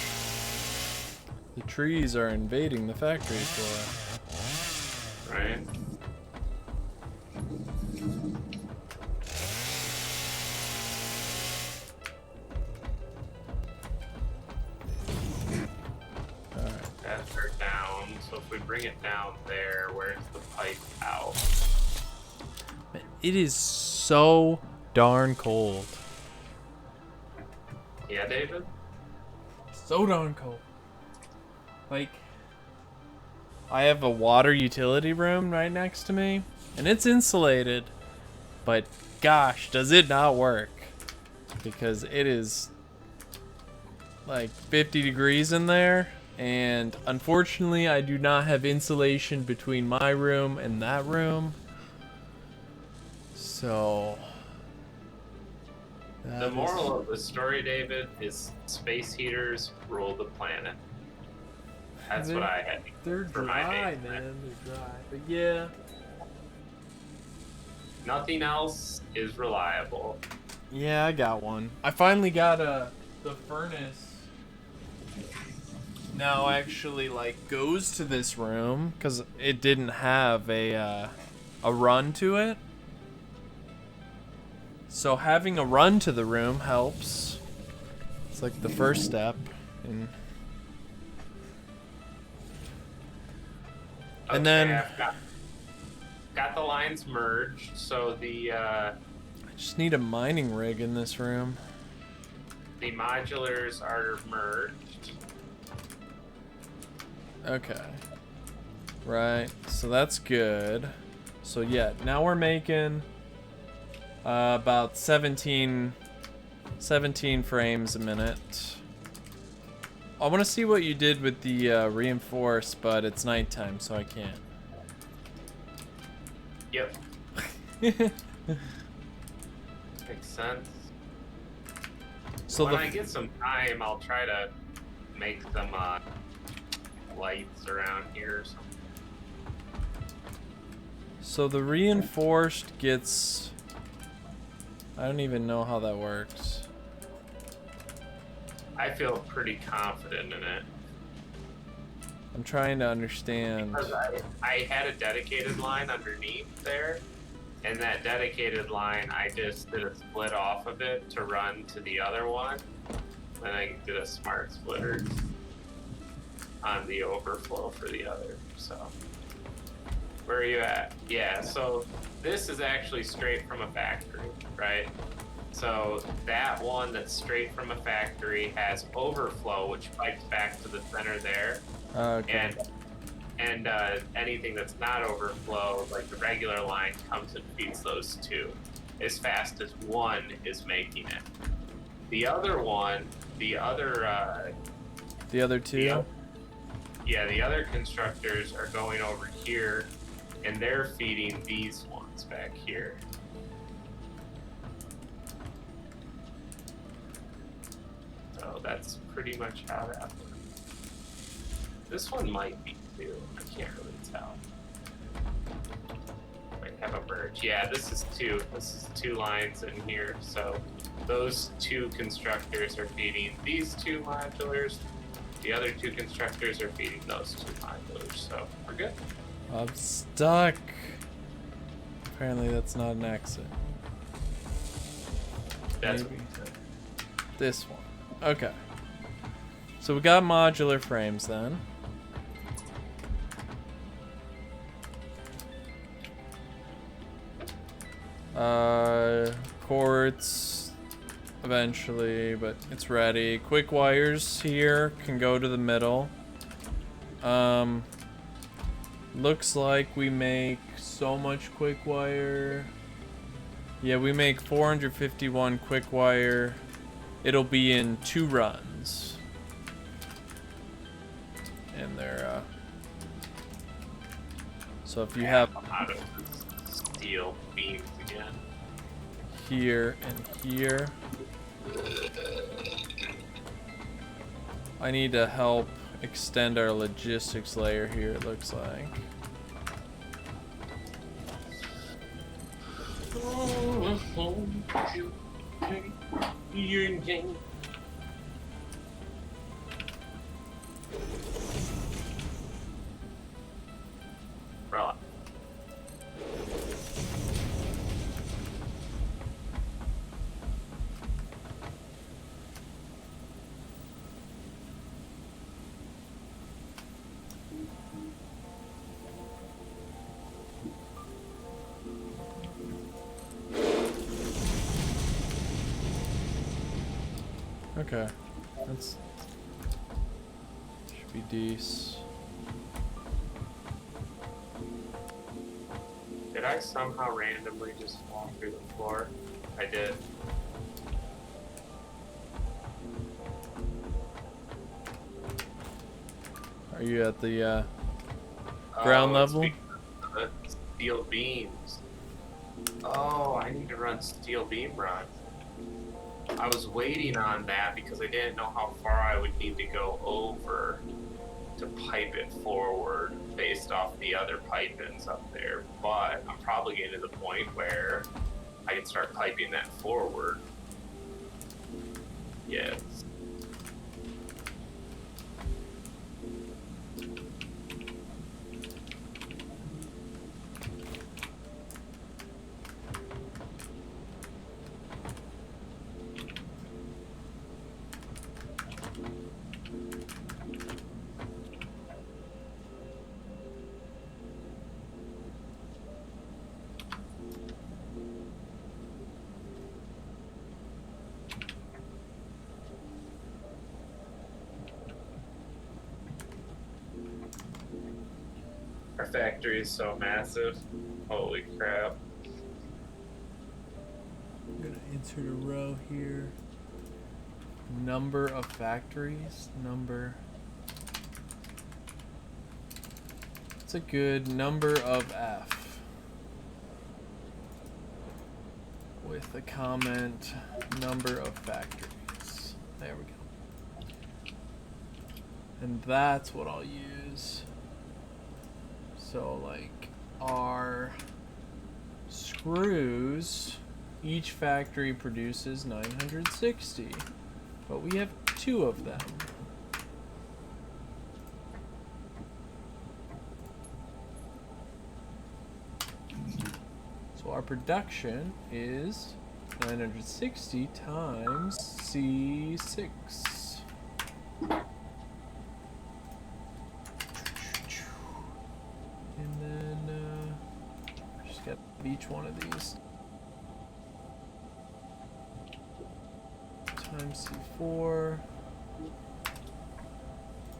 The trees are invading the factory floor. Right? That's her down, so So if we bring it down there, where's the pipe out? Man, it is so darn cold. Yeah, David? So darn cold. Like, I have a water utility room right next to me, and it's insulated, but gosh, does it not work. Because it is like 50 degrees in there, and unfortunately I do not have insulation between my room and that room. So the moral of the story, David, is space heaters rule the planet. That's what I had. They're dry, man. They're dry. But yeah. Nothing else is reliable. Yeah, I got one. I finally got the furnace now actually like goes to this room because it didn't have a run to it. So having a run to the room helps. It's like the first step. And Okay, then I've got the lines merged, so I just need a mining rig in this room. the modulars are merged. Okay. Right, so that's good. So yeah, now we're making about 17 frames a minute. I want to see what you did with the reinforce, but it's nighttime, so I can't. Yep. Makes sense. So when I get some time, I'll try to make some lights around here or something. So the reinforced gets... I don't even know how that works. I feel pretty confident in it. I'm trying to understand. Because I had a dedicated line underneath there, and that dedicated line, I just did a split off of it to run to the other one. Then I did a smart splitter on the overflow for the other. So, where are you at? Yeah, so this is actually straight from a factory, right? So that one that's straight from a factory has overflow, which pipes back to the center there. Okay. And anything that's not overflow, like the regular line, comes and feeds those two as fast as one is making it. The other one, the other two? The other constructors are going over here, and they're feeding these ones back here. So that's pretty much how that works. This one might be too. I can't really tell. Might have a merge. Yeah, this is two. This is two lines in here. So those two constructors are feeding these two modulars. The other two constructors are feeding those two modulars. So we're good. I'm stuck. Apparently that's not an exit. That's Maybe. This one. Okay. So we got modular frames then. Quartz eventually, but it's ready. Quick wires here can go to the middle. Looks like we make so much quick wire. Yeah, we make 451 quick wire. It'll be in 2 runs. And they're so if you have out of steel beams again. Here and here. I need to help extend our logistics layer here, it looks like. Right. Okay. That's should be decent. Did I somehow randomly just fall through the floor? I did. Are you at the ground level? It's because of the steel beams. Oh, I need to run steel beam run. I was waiting on that because I didn't know how far I would need to go over to pipe it forward based off the other pipe-ins up there. But I'm probably getting to the point where I can start piping that forward. Yes. Our factory is so massive. Holy crap. I'm gonna insert a row here. Number of factories. Number. It's a good number of F. With a comment, number of factories. There we go. And that's what I'll use. So like our screws, each factory produces 960, but we have 2 of them. So our production is 960 times C6. And then just get each one of these times C4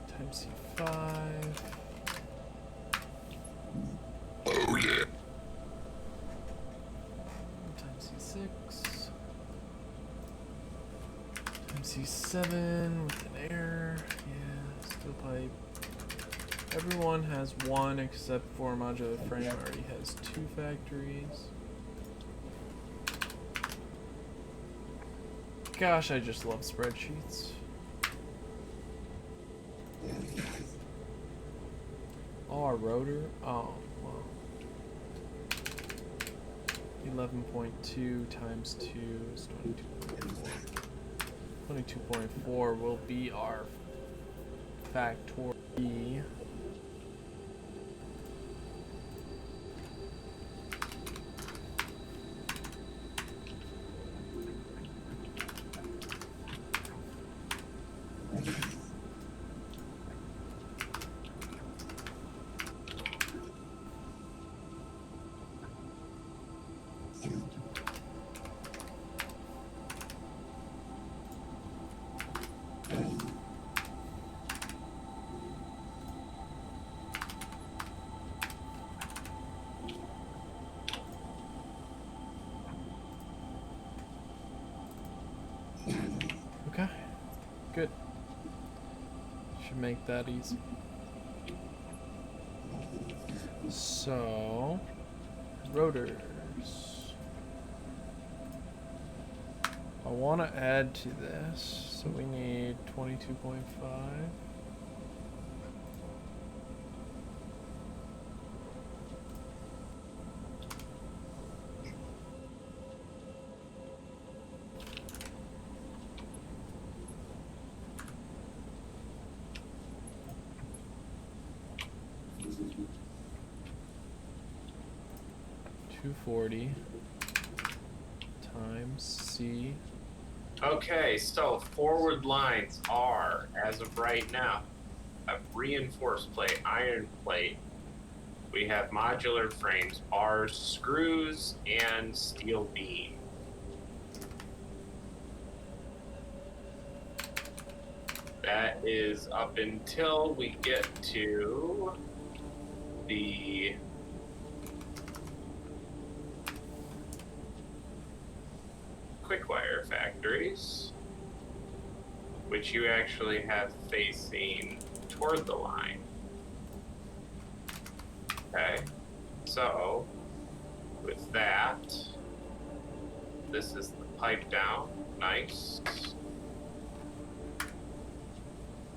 times C5. Oh yeah. Times C6 times C7 with an error. Yeah, steel pipe. Everyone has 1 except for Modular Frame already has 2 factories. Gosh, I just love spreadsheets. Oh, our rotor? Oh, well. 11.2 times 2 is 22.4. 22.4 will be our factory. Okay, good. Should make that easy. So, rotors. I want to add to this, so we need 22.5. $240 times C. Okay, so forward lines are, as of right now, a reinforced plate, iron plate. We have modular frames, bars, screws, and steel beam. That is up until we get to the quickwire factories, which you actually have facing toward the line. Okay, so with that, this is the pipe down. Nice.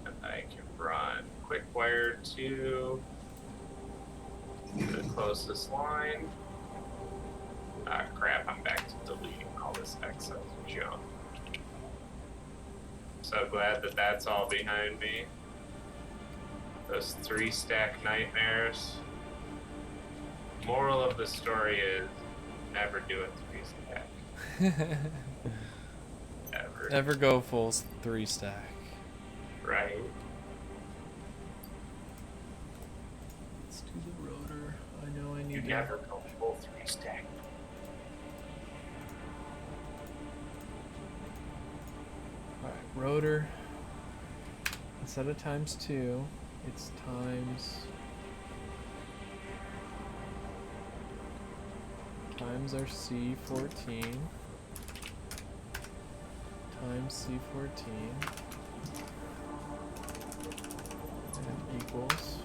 And I can run quick wire to the closest line. Ah, crap, I'm back to deleting all this excess junk. So glad that that's all behind me. Those 3-stack nightmares. Moral of the story is never do a 3-stack. Ever. Never go full 3-stack. Right. Let's do the rotor. I know I need You to... never go full 3-stack. Alright, rotor. Instead of ×2, it's times our C14 times C14 and equals.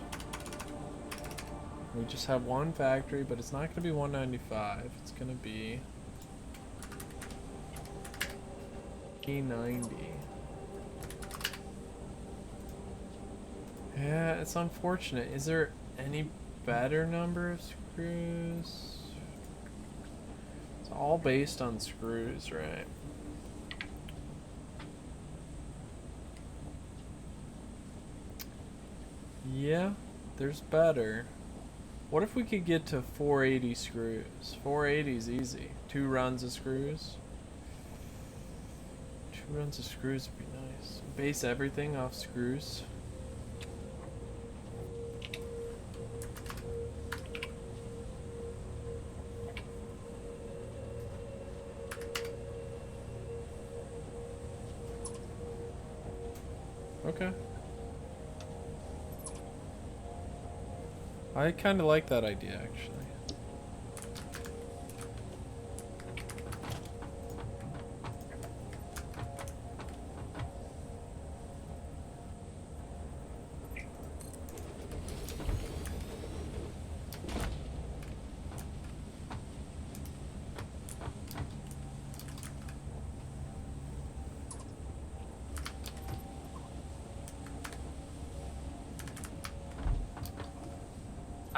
We just have one factory, but it's not going to be 195. It's going to be E90. Yeah, it's unfortunate. Is there any better number of screws? It's all based on screws, right? Yeah, there's better. What if we could get to 480 screws? 480 is easy. 2 runs of screws. 2 runs of screws would be nice. Base everything off screws. Okay. I kind of like that idea, actually.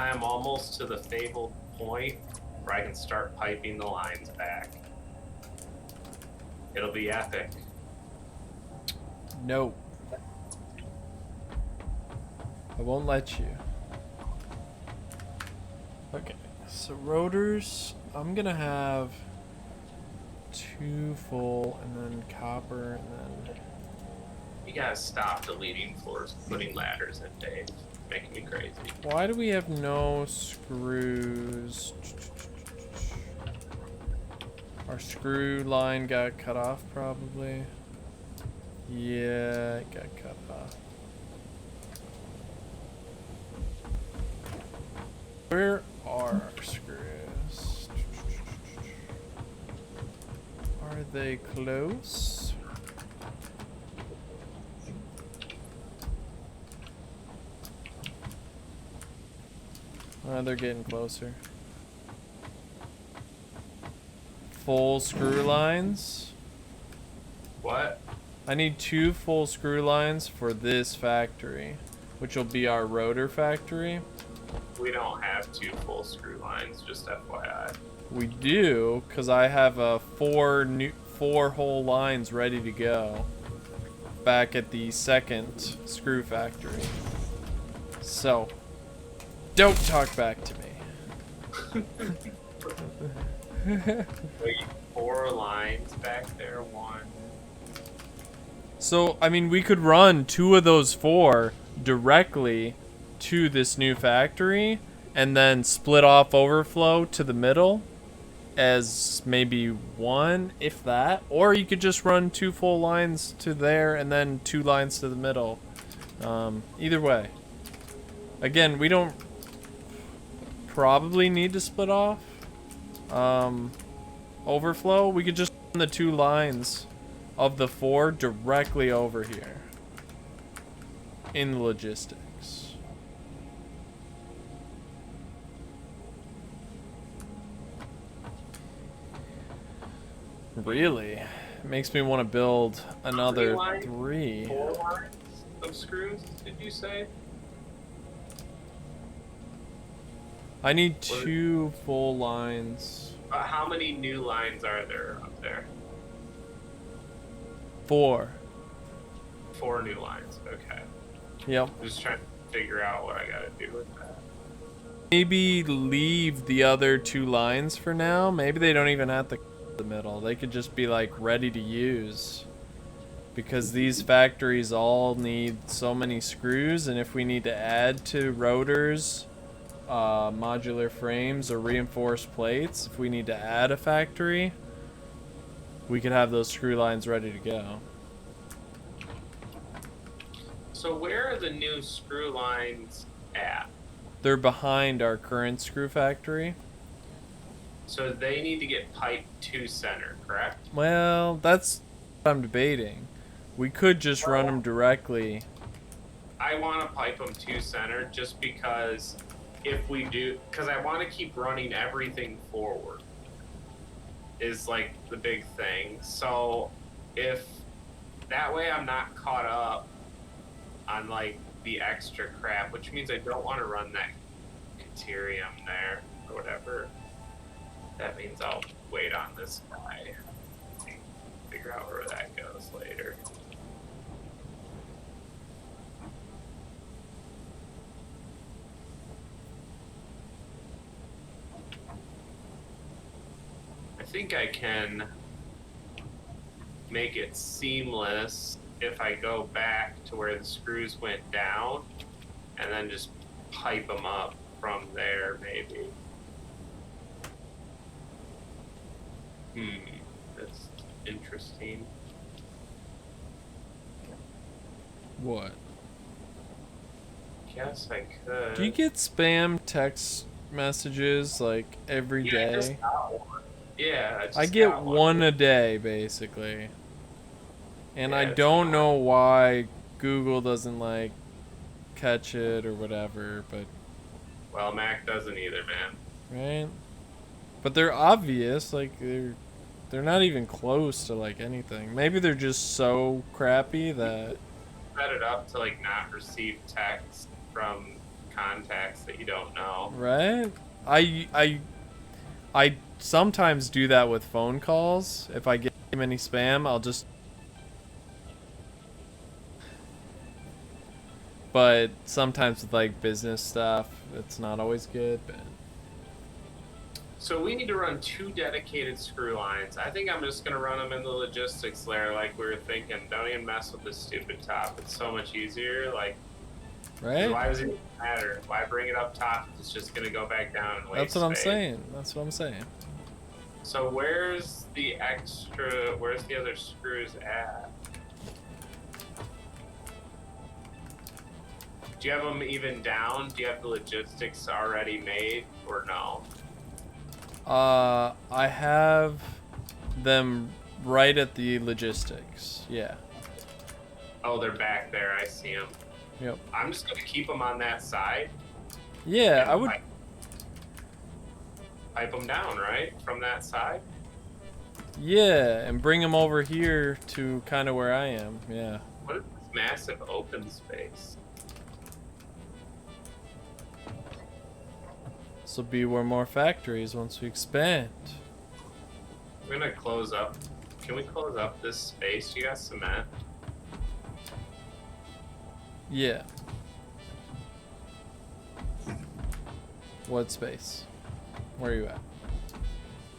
I am almost to the fabled point where I can start piping the lines back. It'll be epic. No. I won't let you. Okay, so rotors, I'm gonna have 2 full and then copper and then... You gotta stop deleting floors, putting ladders in, Dave. Making me crazy. Why do we have no screws? Our screw line got cut off, probably. Yeah, it got cut off. Where are our screws? Are they close? They're getting closer. Full screw lines. What? I need 2 full screw lines for this factory, which will be our rotor factory. We don't have 2 full screw lines, just FYI. We do, because I have 4 whole lines ready to go back at the second screw factory. So, don't talk back to me. Wait, 4 lines back there? 1. So, I mean, we could run 2 of those 4 directly to this new factory and then split off overflow to the middle as maybe one, if that, or you could just run 2 full lines to there and then 2 lines to the middle. Either way. Again, we don't probably need to split off overflow. We could just run the 2 lines of the 4 directly over here in logistics. Really? It makes me want to build another 3. 4 lines of screws, did you say? I need 2 full lines. How many new lines are there up there? 4. 4 new lines, okay. Yep. I'm just trying to figure out what I gotta do with that. Maybe leave the other 2 lines for now. Maybe they don't even have to the middle. They could just be like ready to use. Because these factories all need so many screws, and if we need to add to rotors, modular frames, or reinforced plates, if we need to add a factory, we could have those screw lines ready to go. So where are the new screw lines at? They're behind our current screw factory. So they need to get piped to center, correct? Well, that's what I'm debating. We could just run them directly. I want to pipe them to center just because if we do, because I want to keep running everything forward is like the big thing. So if that way I'm not caught up on like the extra crap, which means I don't want to run that Caterium there or whatever. That means I'll wait on this guy and figure out where that goes later. I think I can make it seamless if I go back to where the screws went down and then just pipe them up from there, maybe. That's interesting. What? Guess I could. Do you get spam text messages like every day? I just got one. Yeah, I get one a day, basically. And Yeah, I don't know why Google doesn't, like, catch it or whatever, but... Well, Mac doesn't either, man. Right? But they're obvious, like, they're not even close to, like, anything. Maybe they're just so crappy that... Set it up to, like, not receive text from contacts that you don't know. Right? I sometimes do that with phone calls. If I get any spam, I'll just... But sometimes with like business stuff, it's not always good. But So we need to run 2 dedicated screw lines. I think I'm just gonna run them in the logistics layer, like we were thinking. Don't even mess with this stupid top. It's so much easier. Like, right? why does it even matter? Why bring it up top? It's just gonna go back down and waste That's what I'm space. saying. That's what I'm saying. So where's the extra? Where's the other screws at? Do you have them even down? Do you have the logistics already made or no? I have them right at the logistics. Yeah. Oh, they're back there. I see them. Yep. I'm just gonna keep them on that side. Yeah, I would. Pipe them down, right, from that side. Yeah, and bring them over here to kind of where I am. Yeah. What is this massive open space? This will be where more factories once we expand. I'm gonna close up. Can we close up this space? You got cement? Yeah. What space? Where are you at?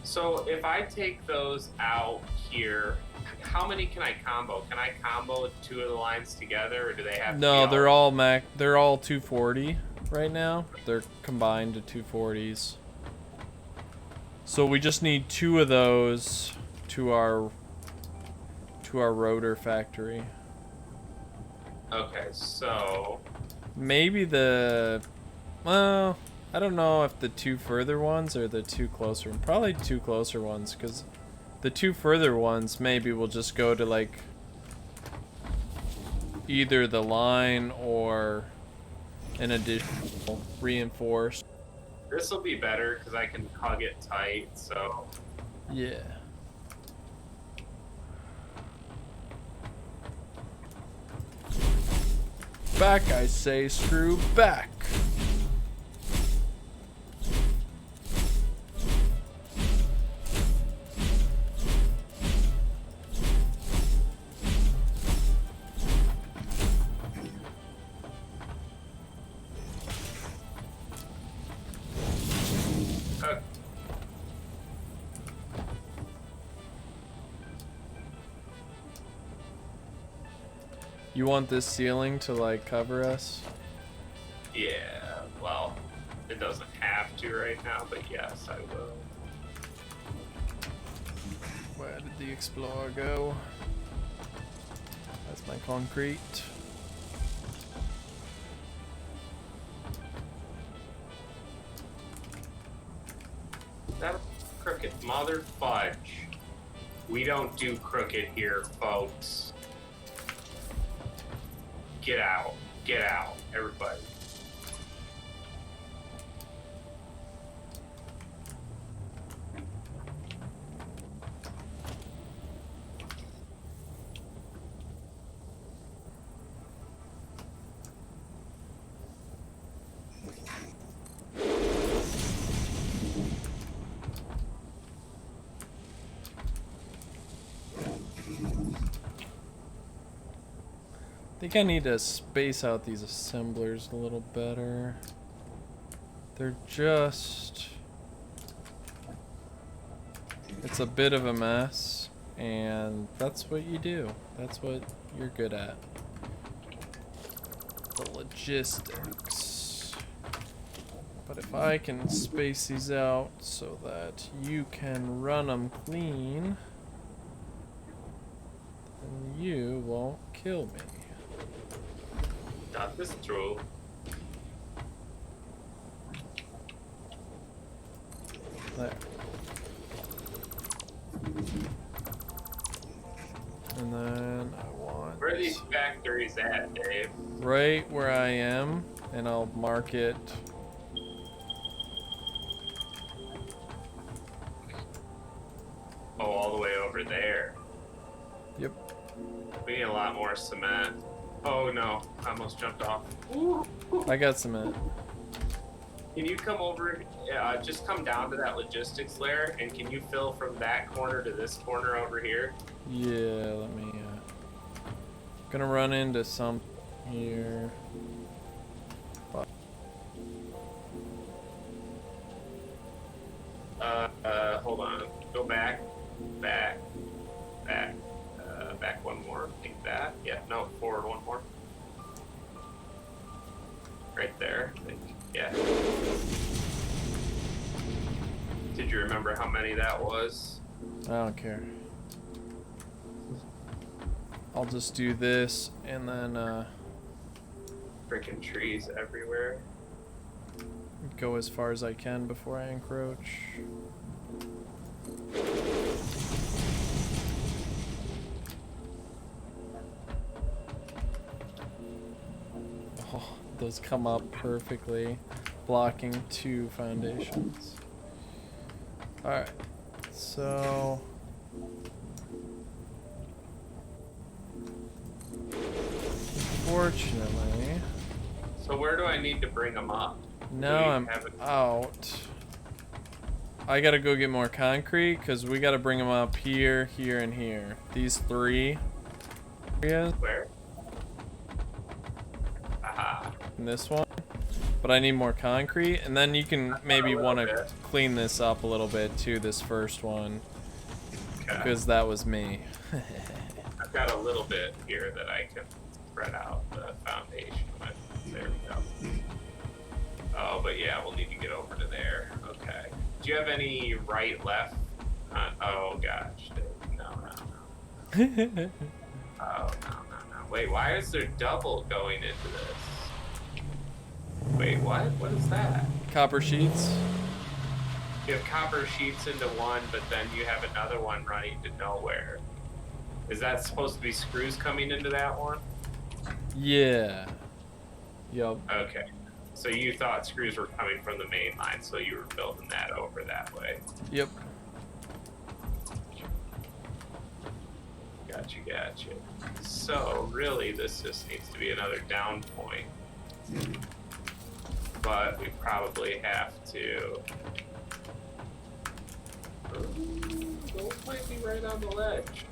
So if I take those out here, how many can I combo? Can I combo 2 of the lines together, or do they have to No, be they're all They're all 240 right now. They're combined to 240s. So we just need 2 of those to our rotor factory. Okay, so Maybe the, well, I don't know if the 2 further ones or the 2 closer. Probably 2 closer ones, because the 2 further ones maybe will just go to like either the line or an additional reinforced. this will be better because I can hug it tight. So Yeah. Back, I say, screw back. You want this ceiling to like cover us? yeah, well, it doesn't have to right now, but yes, I will. Where did the explorer go? That's my concrete. That crooked mother fudge. We don't do crooked here, folks. Get out. Get out, everybody. I think I need to space out these assemblers a little better. They're just... It's a bit of a mess, and that's what you do. That's what you're good at. The logistics. But if I can space these out so that you can run them clean, then you won't kill me. That is true. There. And then I want... Where are these factories at, Dave? right where I am, and I'll mark it. Oh, all the way over there. Yep. We need a lot more cement. Oh no, I almost jumped off. Ooh. I got cement. Can you come over, just come down to that logistics layer, and can you fill from that corner to this corner over here? Yeah, let me, gonna run into some here. But Hold on. Go back, back, back, back one more. I think that. Yeah, no, forward one more. Right there, I think. Yeah. Did you remember how many that was? I don't care. I'll just do this, and then, Freaking trees everywhere. go as far as I can before I encroach. Oh, those come up perfectly, blocking 2 foundations. Alright, so... Fortunately... So where do I need to bring them up? Now I'm out. I gotta go get more concrete, because we gotta bring them up here, here, and here. These 3 areas. Where? Aha. And this one. But I need more concrete, and then you can maybe want to clean this up a little bit too, this first one. Okay. Because that was me. I've got a little bit here that I can spread out the foundation with. There we go. Oh, but yeah, we'll need to get over to there. Okay. Do you have any right, left? Oh gosh, no. Oh no. Wait, why is there double going into this? Wait, what? What is that? Copper sheets. You have copper sheets into one, but then you have another one running to nowhere. Is that supposed to be screws coming into that one? Yeah. Yup. Okay. So you thought screws were coming from the main line, so you were building that over that way. Yep. Gotcha. So really, this just needs to be another down point. But we probably have to... Don't find me right on the ledge.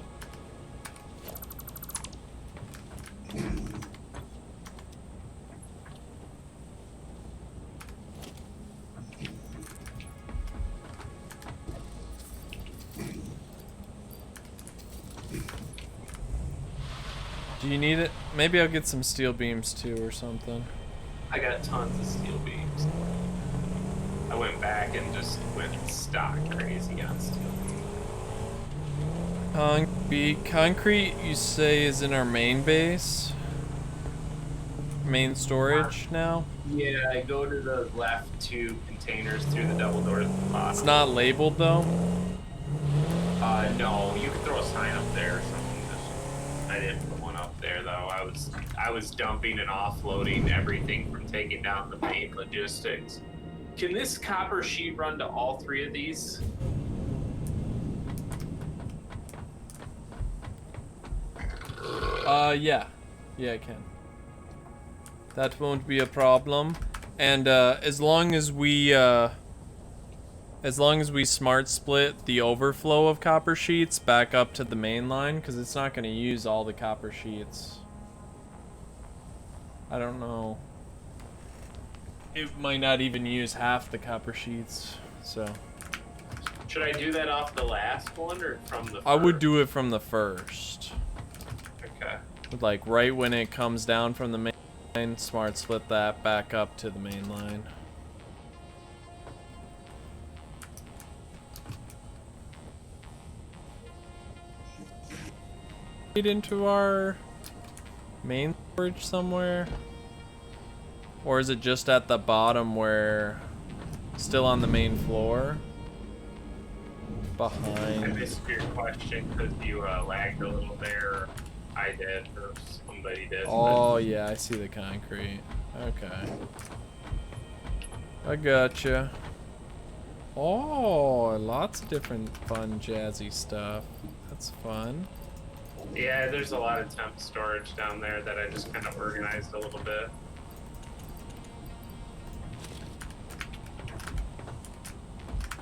Do you need it? Maybe I'll get some steel beams too or something. I got tons of steel beams. I went back and just went stock crazy on steel beams. Concrete, you say, is in our main base? Main storage now? Yeah, I go to the left two containers through the double doors at the bottom. It's not labeled though? No, you can throw a sign up there or something. I didn't put one up there though. I was dumping and offloading everything from taking down the main logistics. Can this copper sheet run to all three of these? Yeah. Yeah, I can. That won't be a problem. And as long as we smart split the overflow of copper sheets back up to the main line, because it's not going to use all the copper sheets. I don't know. It might not even use half the copper sheets, so. Should I do that off the last one or from the first? I would do it from the first. Okay. Like right when it comes down from the main line, smart split that back up to the main line. Into our main storage somewhere, or is it just at the bottom where still on the main floor I behind? missed your question because you lagged a little there. I did, or somebody did. Oh yeah, I see the concrete. Okay, I gotcha. Oh, lots of different fun jazzy stuff. That's fun. Yeah, there's a lot of temp storage down there that I just kind of organized a little bit.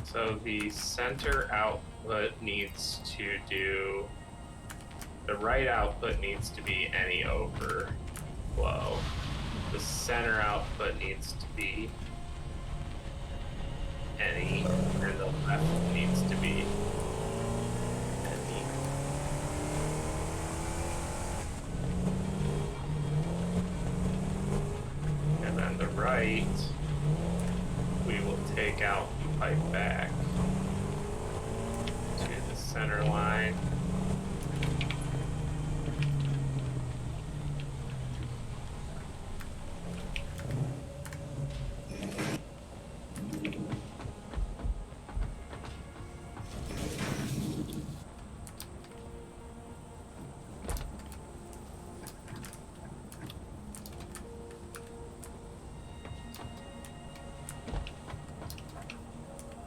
So the center output needs to do, the right output needs to be any overflow. The center output needs to be any, and the left needs to be any. And then the right, we will take out and pipe back to the center line.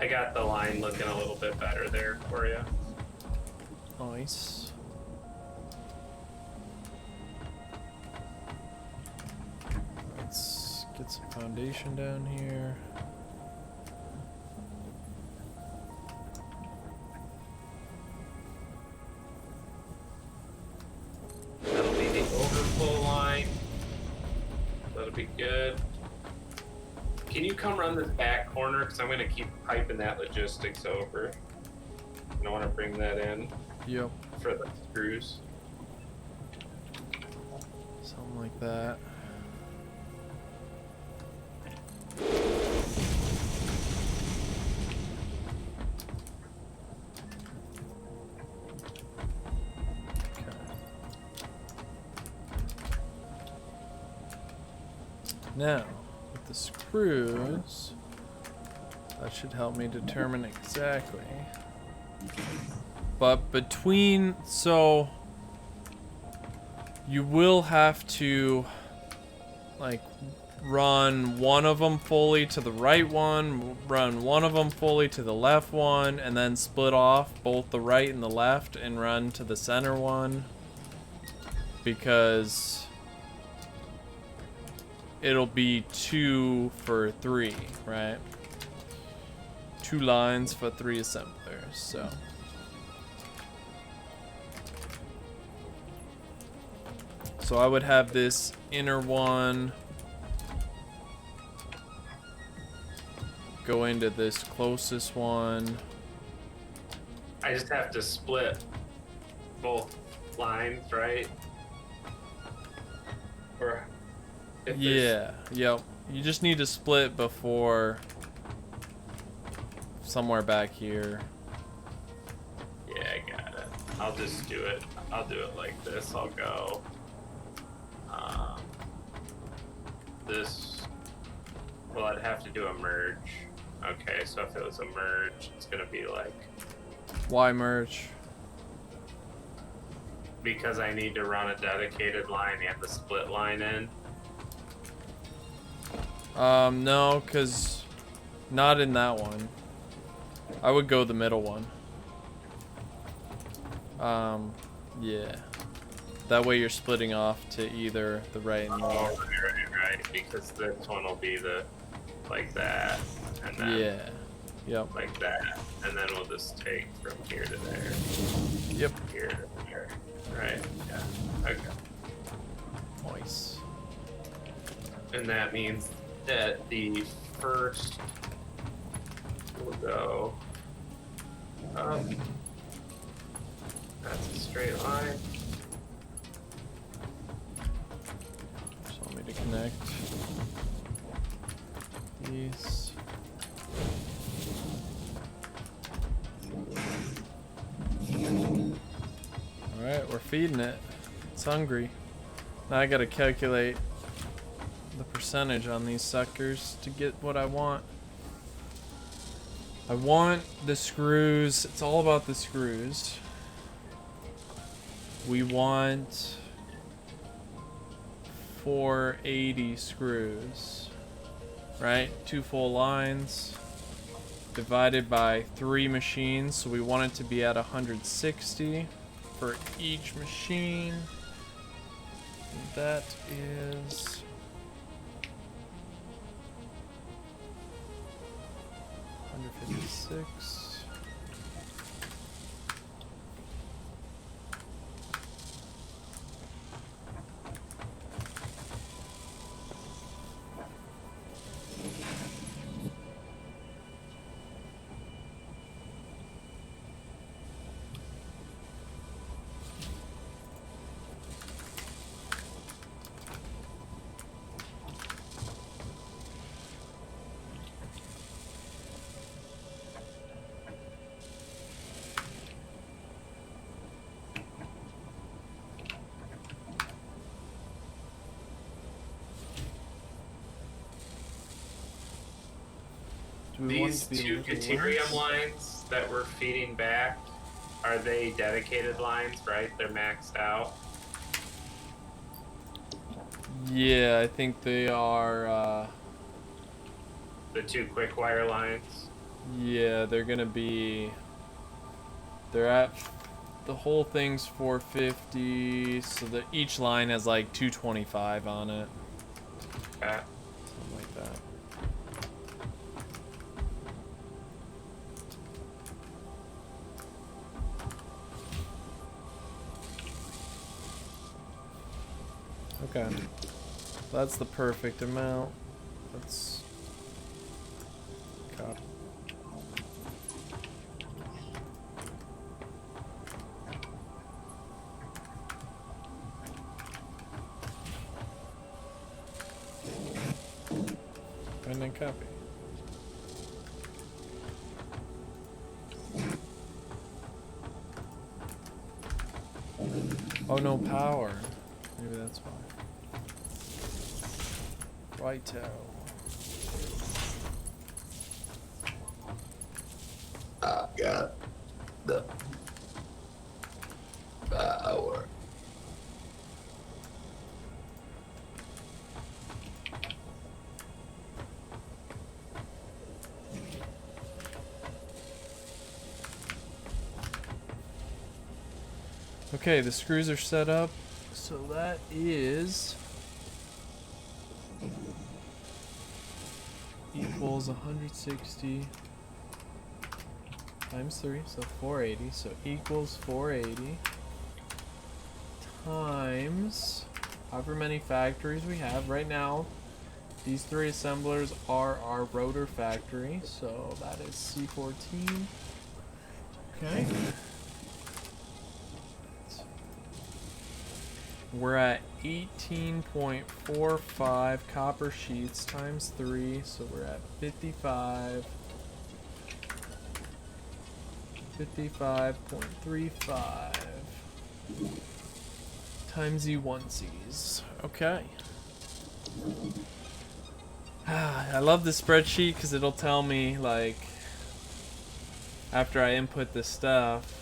I got the line looking a little bit better there for you. Nice. Let's get some foundation down here. That'll be the overflow line. That'll be good. Can you come run this back corner? Because I'm going to keep piping that logistics over. And I want to bring that in Yep. for the screws. Something like that. Now, with the screws, that should help me determine exactly. But between, so you will have to like run one of them fully to the right one, run one of them fully to the left one, and then split off both the right and the left and run to the center one, because it'll be 2 for 3, right? 2 lines for 3 assemblers, so. So I would have this inner one go into this closest one. I just have to split both lines, right? Or if Yeah, yep. You just need to split before somewhere back here. Yeah, I got it. I'll just do it. I'll do it like this. I'll go this. Well, I'd have to do a merge. Okay, so if it was a merge, it's gonna be like, Why merge? because I need to run a dedicated line and the split line in. No, cause not in that one. I would go the middle one. Yeah. That way you're splitting off to either the right and the Oh, left. right. Because this one will be the like that, and then Yeah. Yep. like that, and then we'll just take from here to there. Yep. Here to there. Right. Yeah. Okay. Nice. And that means that the first will go up. That's a straight line. Just want me to connect these. Alright, we're feeding it. It's hungry. Now I gotta calculate the percentage on these suckers to get what I want. I want the screws. It's all about the screws. We want 480 screws, right? 2 full lines divided by 3 machines. So we want it to be at 160 for each machine. That is 156. These 2 Caterium lines that we're feeding back, are they dedicated lines, right? They're maxed out. Yeah, I think they are, The 2 quick wire lines. yeah, they're gonna be, they're at, the whole thing's 450, so that each line has like 225 on it. Okay. Something like that. Okay. That's the perfect amount. Let's copy. And then copy. Oh, no power. Maybe that's why. Righto. I got the power. Okay, the screws are set up. So that is equals 160 times 3, so 480. So equals 480 times however many factories we have. Right now, these 3 assemblers are our rotor factory, so that is C14. Okay. We're at 18.45 copper sheets times 3, so we're at 55. 55.35 times E1Cs. Okay. I love this spreadsheet because it'll tell me, like, after I input this stuff,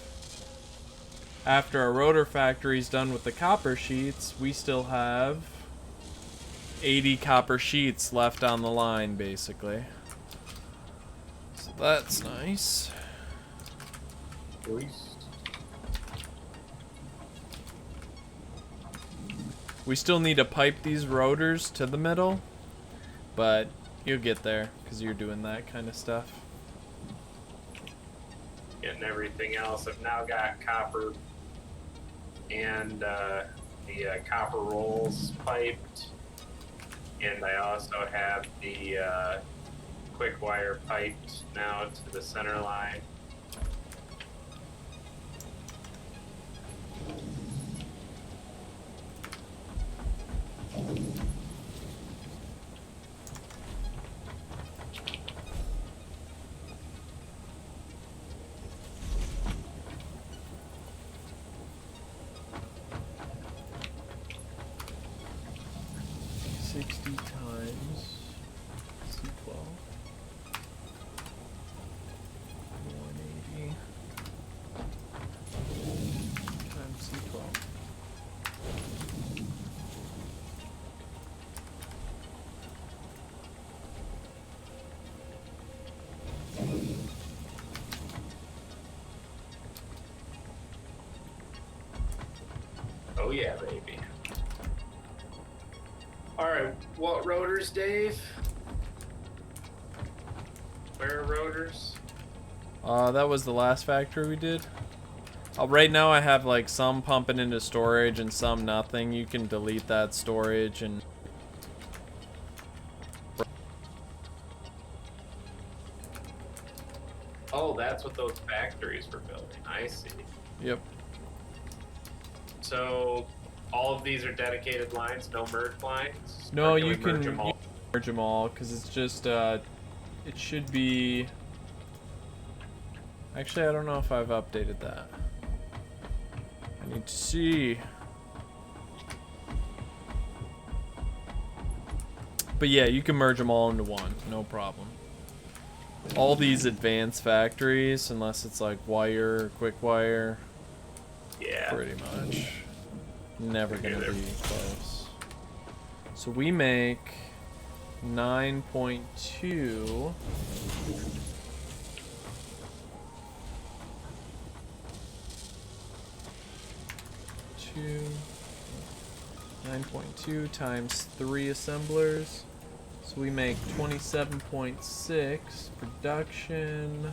after our rotor factory's done with the copper sheets, we still have 80 copper sheets left on the line, basically. So that's nice. We still need to pipe these rotors to the middle, but you'll get there because you're doing that kind of stuff. Getting everything else. I've now got copper and the copper rolls piped, and I also have the quick wire piped now to the center line. Oh yeah, baby. Alright, what rotors, Dave? Where are rotors? That was the last factory we did. Right now I have like some pumping into storage and some nothing. You can delete that storage and... Oh, that's what those factories were building. I see. Yep. So all of these are dedicated lines, no merge lines? No, Or you we can merge them all? because it's just, it should be... Actually, I don't know if I've updated that. I need to see. But yeah, you can merge them all into one, no problem. All these advanced factories, unless it's like wire or quick wire, Yeah. pretty much never gonna be close. So we make 9.2 9.2 times 3 assemblers. So we make 27.6 production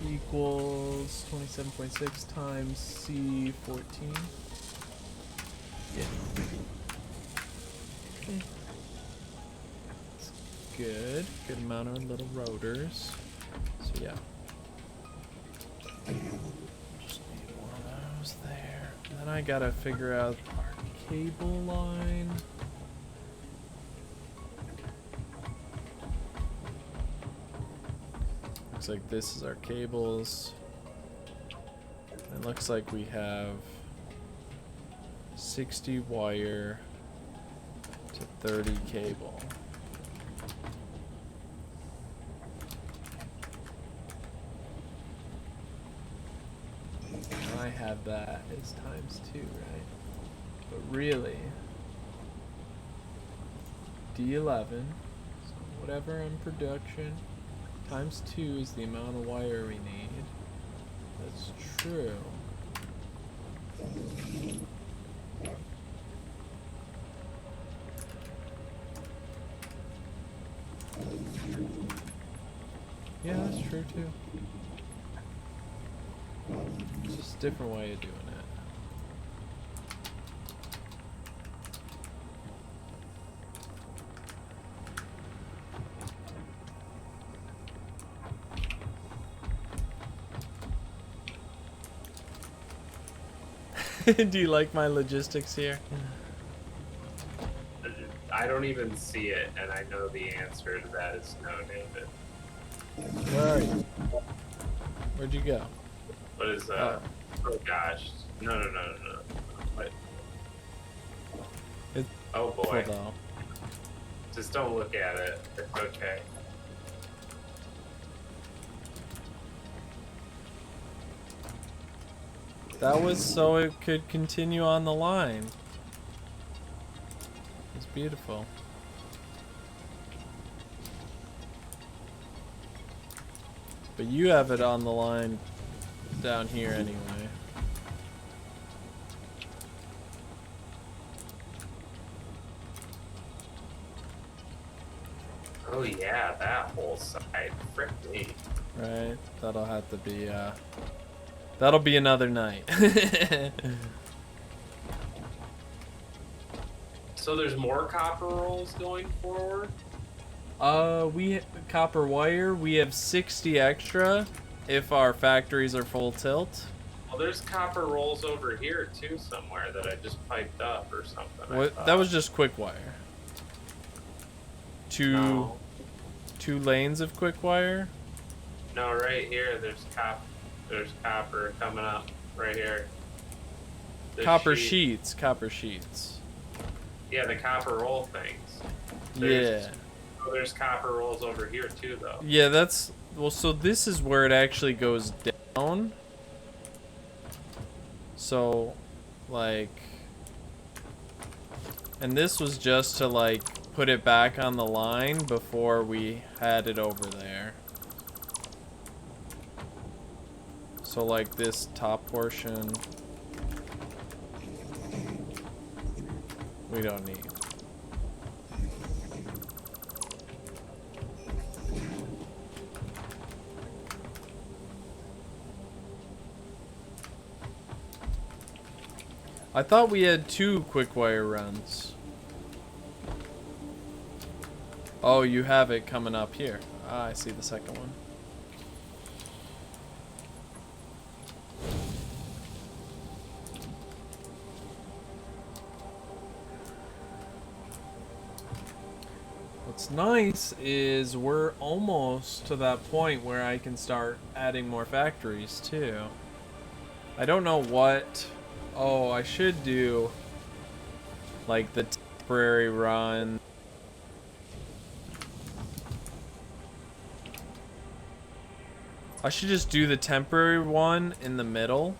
equals 27.6 times C14. Yeah. Okay. That's good. Good amount of little rotors. So yeah. Just need one of those there. And then I gotta figure out our cable line. Looks like this is our cables. It looks like we have 60 wire, to 30 cable. I have that as times 2, right? But really, D11, so whatever in production, times 2 is the amount of wire we need. That's true. Yeah, that's true too. It's just a different way of doing it. Do you like my logistics here? I don't even see it, and I know the answer to that is no, David. Where are you? Where'd you go? What is that? Oh gosh. No. What? It's oh boy. though. Just don't look at it. It's okay. That was so it could continue on the line. It's beautiful. But you have it on the line down here anyway. Oh yeah, that whole side. Frick me. Right? That'll have to be that'll be another night. So there's more copper rolls going forward? We copper wire, we have 60 extra if our factories are full tilt. Well, there's copper rolls over here too somewhere that I just piped up or something. What, that was just quick wire. Two lanes of quick wire. No, right here. There's copper coming up right here. There's Copper sheets. Yeah, the copper roll things. Yeah. Oh, there's copper rolls over here too, though. Yeah, that's well. So this is where it actually goes down. So, like, and this was just to like put it back on the line before we had it over there. So like this top portion, we don't need. I thought we had 2 quick wire runs. Oh, you have it coming up here. Ah, I see the second one. What's nice is we're almost to that point where I can start adding more factories too. I don't know what. Oh, I should do like the temporary run. I should just do the temporary one in the middle,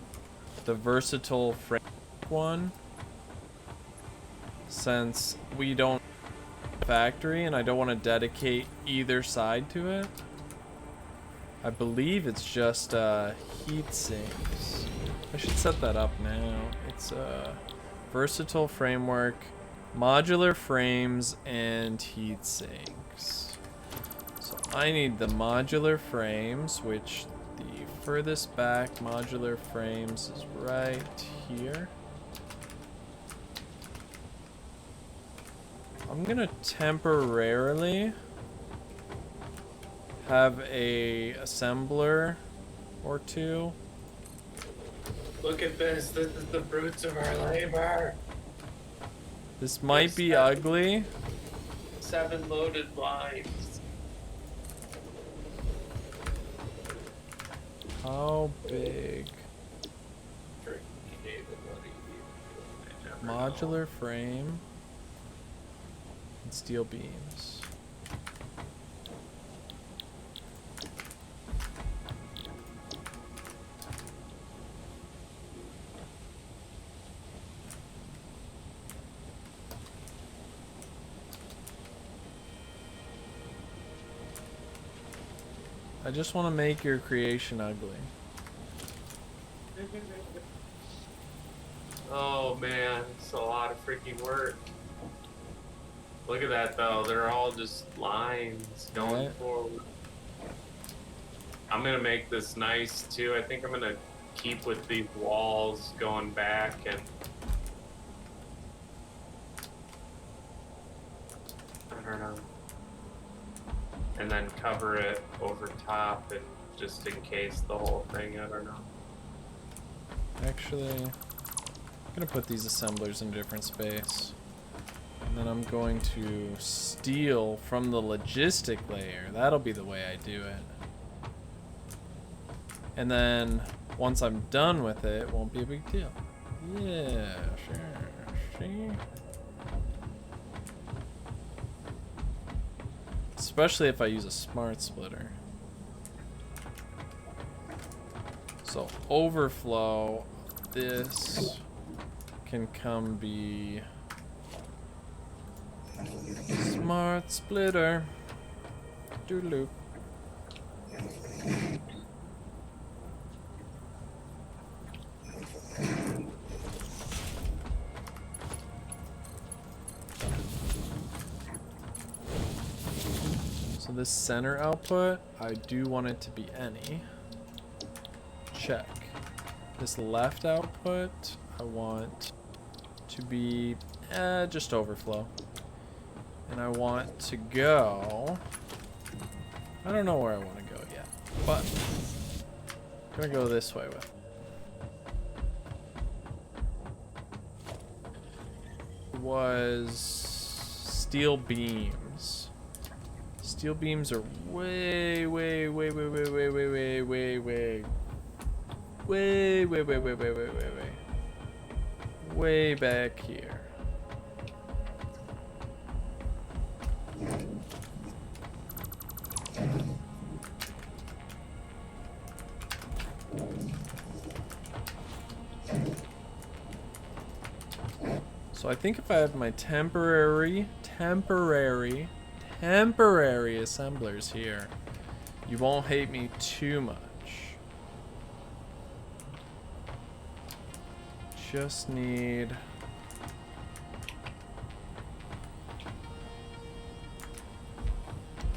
the versatile framework one, since we don't have a factory and I don't want to dedicate either side to it. I believe it's just heat sinks. I should set that up now. It's versatile framework, modular frames, and heat sinks. So I need the modular frames, which the furthest back modular frames is right here. I'm gonna temporarily have a assembler or 2. Look at this. This is the fruits of our labor. This might be ugly. 7 loaded lines. How big? Modular frame. and steel beams. I just want to make your creation ugly. Oh man, it's a lot of freaking work. Look at that though, they're all just lines going Right. forward. I'm gonna make this nice too. I think I'm gonna keep with these walls going back and I don't know. And then cover it over top and just in case the whole thing, I don't know. Actually, I'm gonna put these assemblers in a different space. And then I'm going to steal from the logistic layer. That'll be the way I do it. And then once I'm done with it, it won't be a big deal. Yeah, sure. See? Especially if I use a smart splitter. So overflow of this can come be smart splitter. Doodaloo. So this center output, I do want it to be any. Check. This left output, I want to be just overflow. And I want to go, I don't know where I want to go yet, but I'm gonna go this way with it. Was steel beams. Steel beams are way back here. So I think if I have my temporary assemblers here, you won't hate me too much. Just need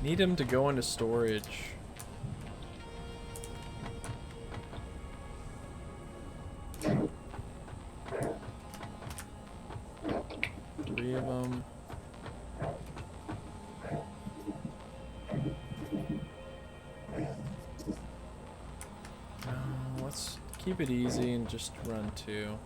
them to go into storage. Three of them. Let's keep it easy and just run two.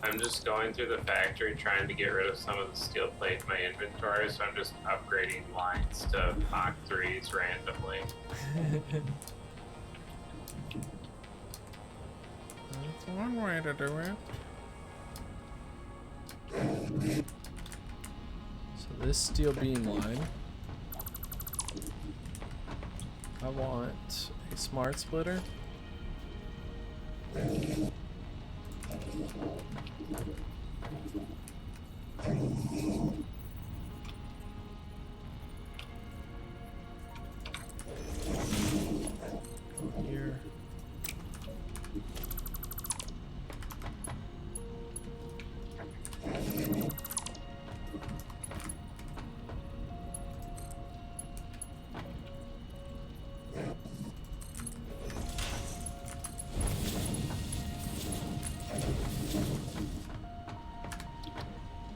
I'm just going through the factory trying to get rid of some of the steel plate in my inventory, so I'm just upgrading lines to Mach 3s randomly. That's one way to do it. So this steel beam line, I want a smart splitter. Here.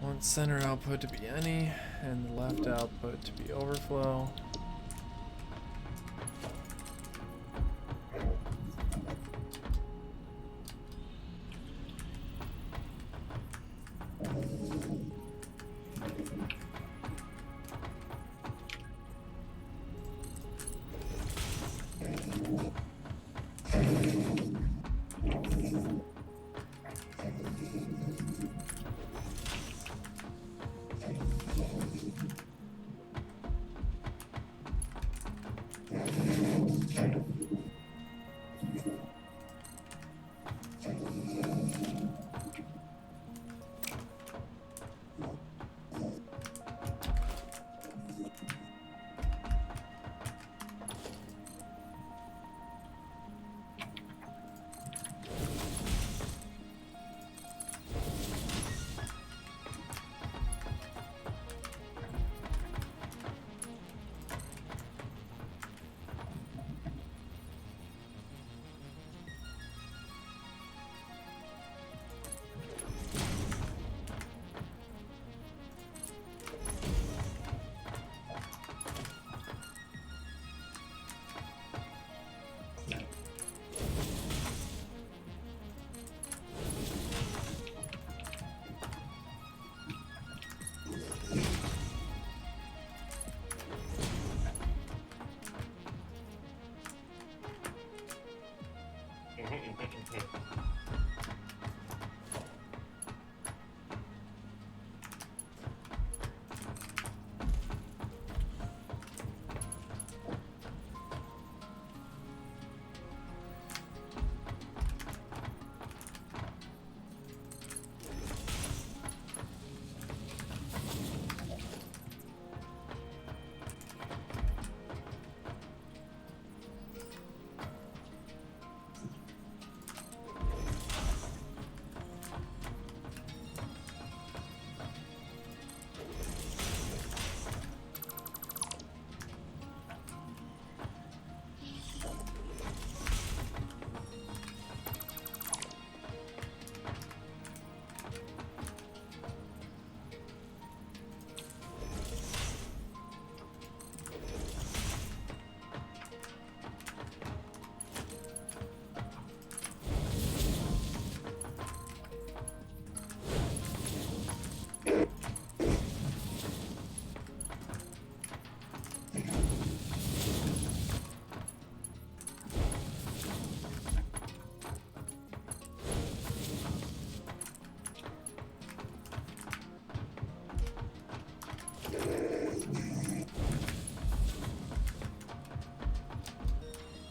Want center output to be any, and the left output to be overflow.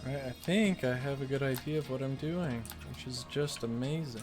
I think I have a good idea of what I'm doing, which is just amazing.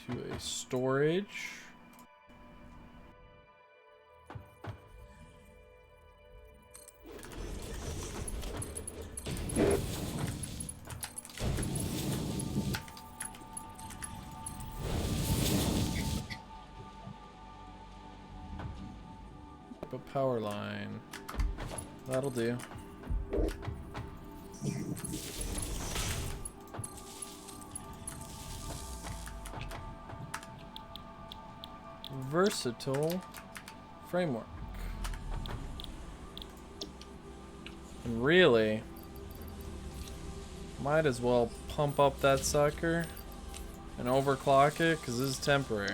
Into a storage. A power line. That'll do. Versatile framework. And really, might as well pump up that sucker and overclock it, because this is temporary.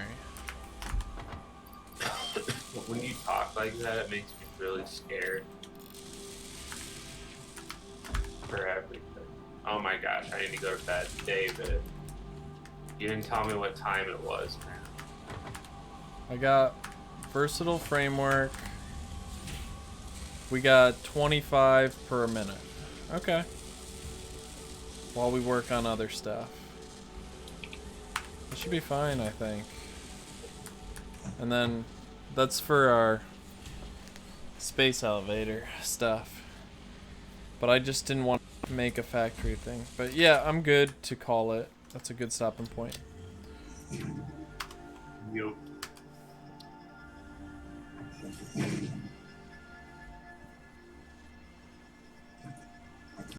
When you talk like that, it makes me really scared for everything. Oh my gosh, I need to go to bed. David, you didn't tell me what time it was, man. I got Versatile Framework. We got 25 per minute. Okay. While we work on other stuff. That should be fine, I think. And then that's for our space elevator stuff. But I just didn't want to make a factory thing. But yeah, I'm good to call it. That's a good stopping point. Yup.